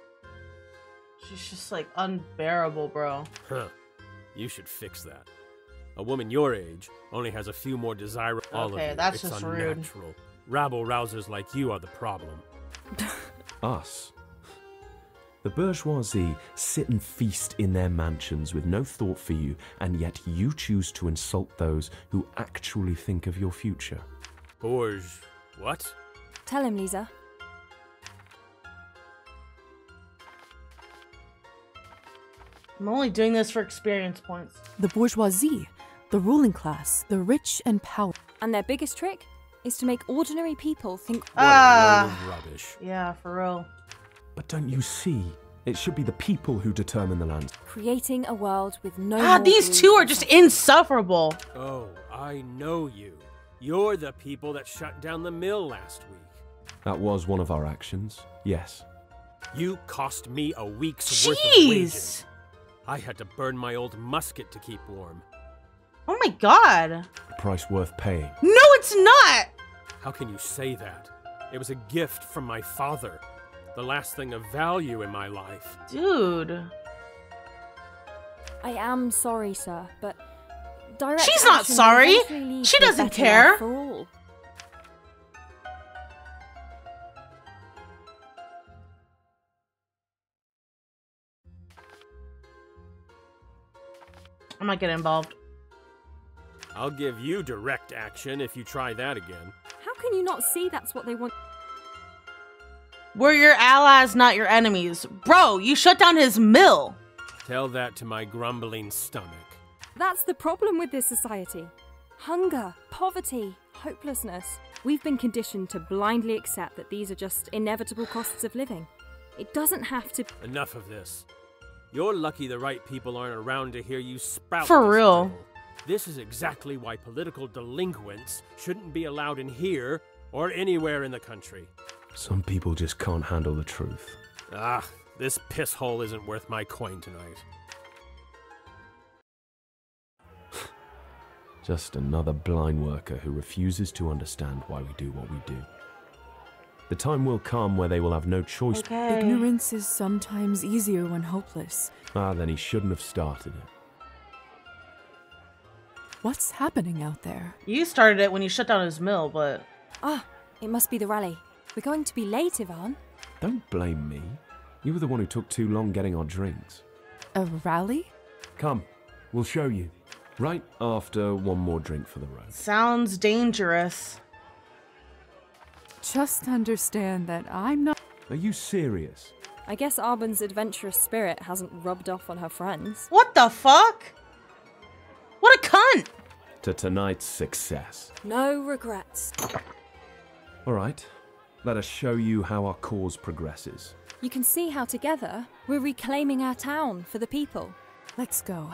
She's just like unbearable, bro. Huh. You should fix that. A woman your age only has a few more desirable. Okay, that's just rude. Unnatural. Rabble-rousers like you are the problem. Us. The bourgeoisie sit and feast in their mansions with no thought for you, and yet you choose to insult those who actually think of your future. What? Tell him, Lisa. I'm only doing this for experience points. The bourgeoisie, the ruling class, the rich and powerful. And their biggest trick is to make ordinary people think. What a load of rubbish. Yeah, for real. But don't you see? It should be the people who determine the land. Creating a world with no more these greed two are and just suffering. insufferable. Oh, I know you. You're the people that shut down the mill last week. That was one of our actions, yes. You cost me a week's worth of Jeez. wages. I had to burn my old musket to keep warm. Oh my god. A price worth paying. No, it's not. How can you say that? It was a gift from my father. The last thing of value in my life. Dude. I am sorry, sir, but direct She's not action sorry. will eventually lead She to a doesn't better care. life for all. I'm not getting involved. I'll give you direct action if you try that again. How can you not see that's what they want? We're your allies, not your enemies. Bro, you shut down his mill. Tell that to my grumbling stomach. That's the problem with this society. Hunger, poverty, hopelessness. We've been conditioned to blindly accept that these are just inevitable costs of living. It doesn't have to. Enough of this. You're lucky the right people aren't around to hear you spout. For this real. drivel. This is exactly why political delinquents shouldn't be allowed in here or anywhere in the country. Some people just can't handle the truth. Ah, this piss hole isn't worth my coin tonight. Just another blind worker who refuses to understand why we do what we do. The time will come where they will have no choice. Okay. Ignorance is sometimes easier when hopeless. Then he shouldn't have started it. What's happening out there? You started it when you shut down his mill, but... Ah, it must be the rally. We're going to be late, Ivan. Don't blame me. You were the one who took too long getting our drinks. A rally? Come, we'll show you. Right after one more drink for the road. Sounds dangerous. Just understand that I'm not... Are you serious? I guess Arben's adventurous spirit hasn't rubbed off on her friends. What the fuck? What a cunt! To tonight's success. No regrets. Alright, let us show you how our cause progresses. You can see how together we're reclaiming our town for the people. Let's go.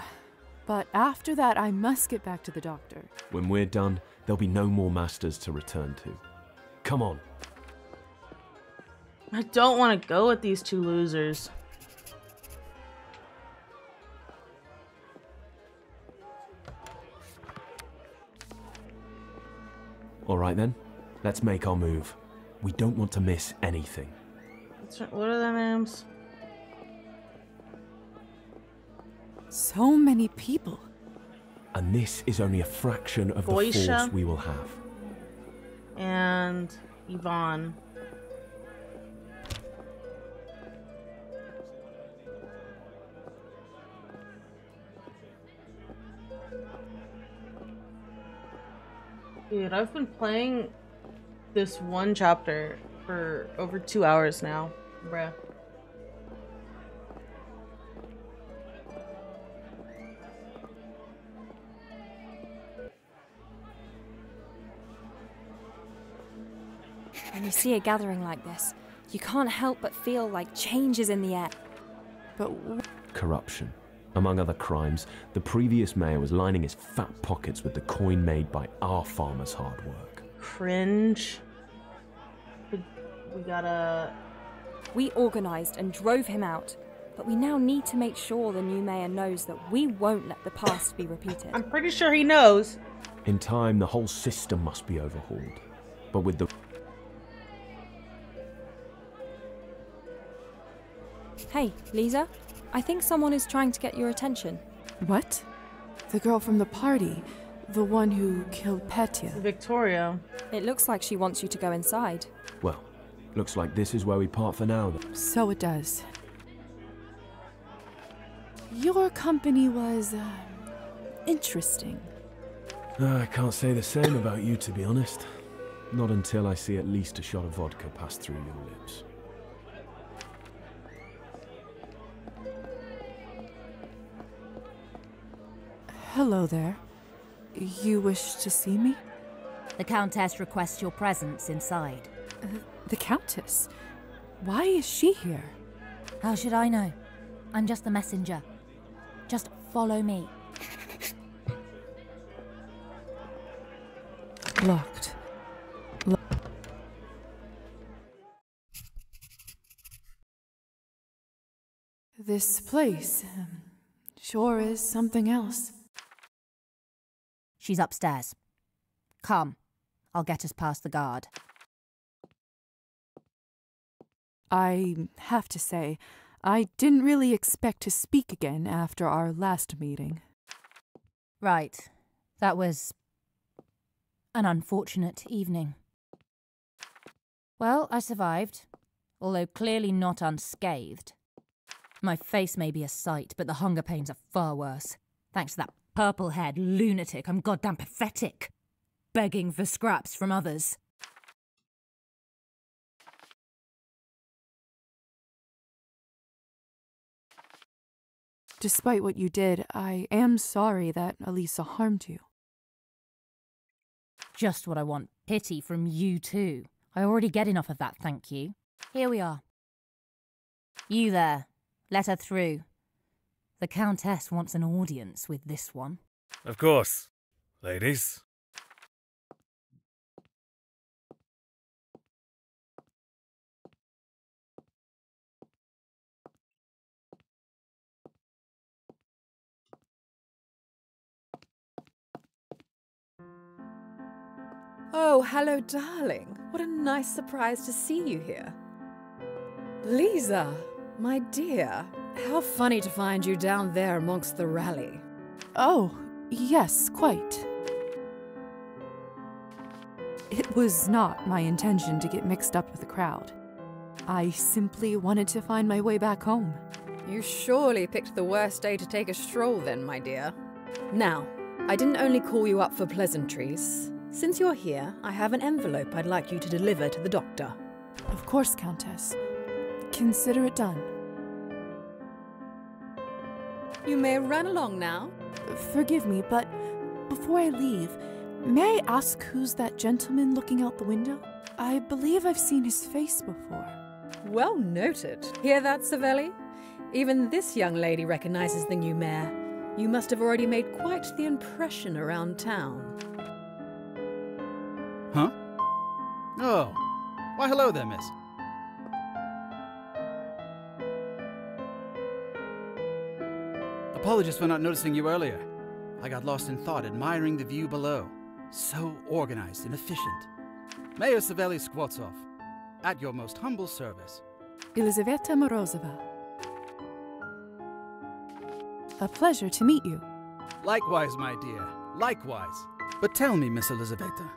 But after that, I must get back to the doctor. When we're done, there'll be no more masters to return to. Come on. I don't want to go with these two losers. Alright then, let's make our move. We don't want to miss anything. What are their names? So many people. And this is only a fraction of the Boisha. force we will have. And Yvonne. Dude, I've been playing this one chapter for over 2 hours now, bruh. When you see a gathering like this, you can't help but feel like change is in the air. But Corruption. Among other crimes, the previous mayor was lining his fat pockets with the coin made by our farmers' hard work. Cringe. We gotta... We organised and drove him out, but we now need to make sure the new mayor knows that we won't let the past be repeated. I'm pretty sure he knows. In time, the whole system must be overhauled. But with the... Hey, Lisa. I think someone is trying to get your attention. What? The girl from the party. The one who killed Petya. Victoria. It looks like she wants you to go inside. Well, looks like this is where we part for now, then. So it does. Your company was, interesting. I can't say the same about you, to be honest. Not until I see at least a shot of vodka pass through your lips. Hello there. You wish to see me? The Countess requests your presence inside. The Countess? Why is she here? How should I know? I'm just the messenger. Just follow me. Locked. This place sure is something else. She's upstairs. Come, I'll get us past the guard. I have to say, I didn't really expect to speak again after our last meeting. Right. That was an unfortunate evening. Well, I survived, although clearly not unscathed. My face may be a sight, but the hunger pains are far worse. Thanks to that purple-haired lunatic, I'm goddamn pathetic. Begging for scraps from others. Despite what you did, I am sorry that Elisa harmed you. Just what I want. Pity from you too. I already get enough of that, thank you. Here we are. You there. Let her through. The Countess wants an audience with this one. Of course, ladies. Oh, hello, darling. What a nice surprise to see you here. Lisa, my dear, how funny to find you down there amongst the rally. Oh, yes, quite. It was not my intention to get mixed up with the crowd. I simply wanted to find my way back home. You surely picked the worst day to take a stroll then, my dear. Now, I didn't only call you up for pleasantries. Since you're here, I have an envelope I'd like you to deliver to the doctor. Of course, Countess. Consider it done. You may run along now. Forgive me, but before I leave, may I ask who's that gentleman looking out the window? I believe I've seen his face before. Well noted. Hear that, Savelli? Even this young lady recognizes the new mayor. You must have already made quite the impression around town. Huh? Oh. Why, hello there, miss. Apologies for not noticing you earlier. I got lost in thought, admiring the view below. So organized and efficient. Mayor Savelli Skvortsov, at your most humble service. Elizaveta Morozova. A pleasure to meet you. Likewise, my dear. Likewise. But tell me, Miss Elizaveta,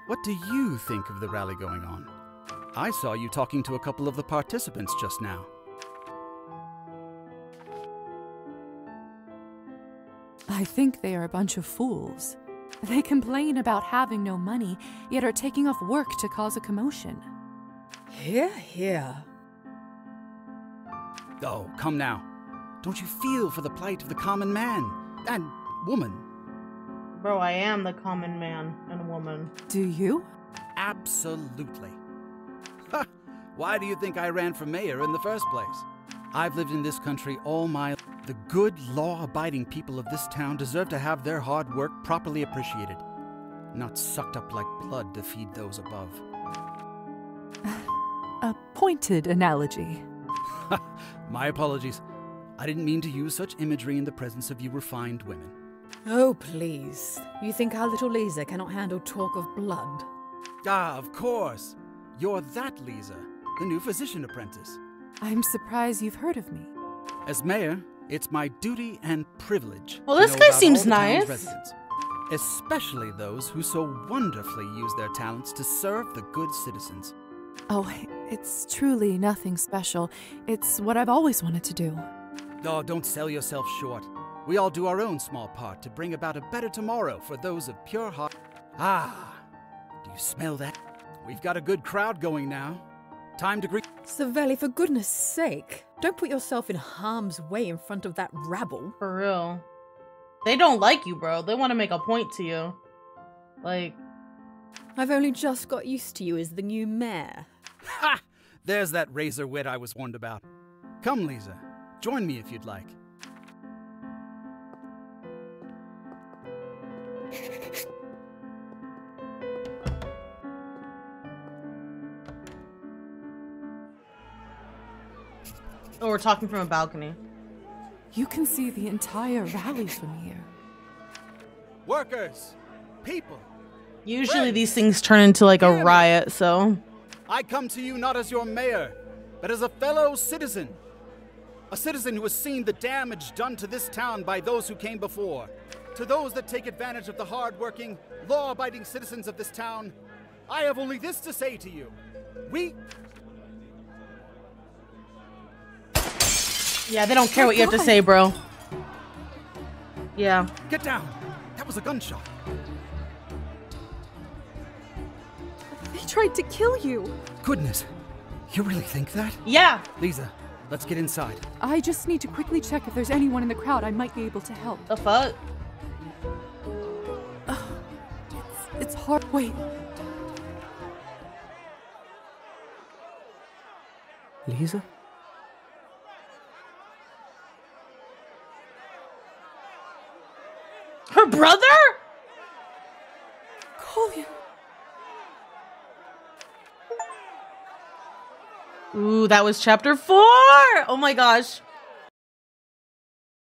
what do you think of the rally going on? I saw you talking to a couple of the participants just now. I think they are a bunch of fools. They complain about having no money, yet are taking off work to cause a commotion. Hear, hear. Oh, come now. Don't you feel for the plight of the common man and woman? Bro, I am the common man and woman. Do you? Absolutely. Ha! Why do you think I ran for mayor in the first place? I've lived in this country all my life. The good, law-abiding people of this town deserve to have their hard work properly appreciated, not sucked up like blood to feed those above. A pointed analogy. My apologies. I didn't mean to use such imagery in the presence of you refined women. Oh, please. You think our little Lisa cannot handle talk of blood? Ah, of course. You're that Lisa, the new physician apprentice. I'm surprised you've heard of me. As mayor, it's my duty and privilege. Well, to this know guy about seems all the town's nice. residents, especially those who so wonderfully use their talents to serve the good citizens. Oh, it's truly nothing special. It's what I've always wanted to do. Oh, don't sell yourself short. We all do our own small part to bring about a better tomorrow for those of pure heart. Ah, do you smell that? We've got a good crowd going now. Time to greet. Savelli, for goodness sake, don't put yourself in harm's way in front of that rabble. For real. They don't like you, bro. They want to make a point to you. Like... I've only just got used to you as the new mayor. Ha! There's that razor wit I was warned about. Come, Lisa. Join me if you'd like. Oh, we're talking from a balcony. You can see the entire rally from here. Workers! People! Usually friends, these things turn into like a riot, so... I come to you not as your mayor, but as a fellow citizen. A citizen who has seen the damage done to this town by those who came before. To those that take advantage of the hard-working, law-abiding citizens of this town, I have only this to say to you. We... Yeah, they don't care what you have to say, bro. Yeah. Get down! That was a gunshot. They tried to kill you. Goodness. You really think that? Yeah. Lisa, let's get inside. I just need to quickly check if there's anyone in the crowd I might be able to help. The fuck? It's hard. Wait. Lisa? Her brother? Colin. Ooh, that was chapter 4! Oh my gosh.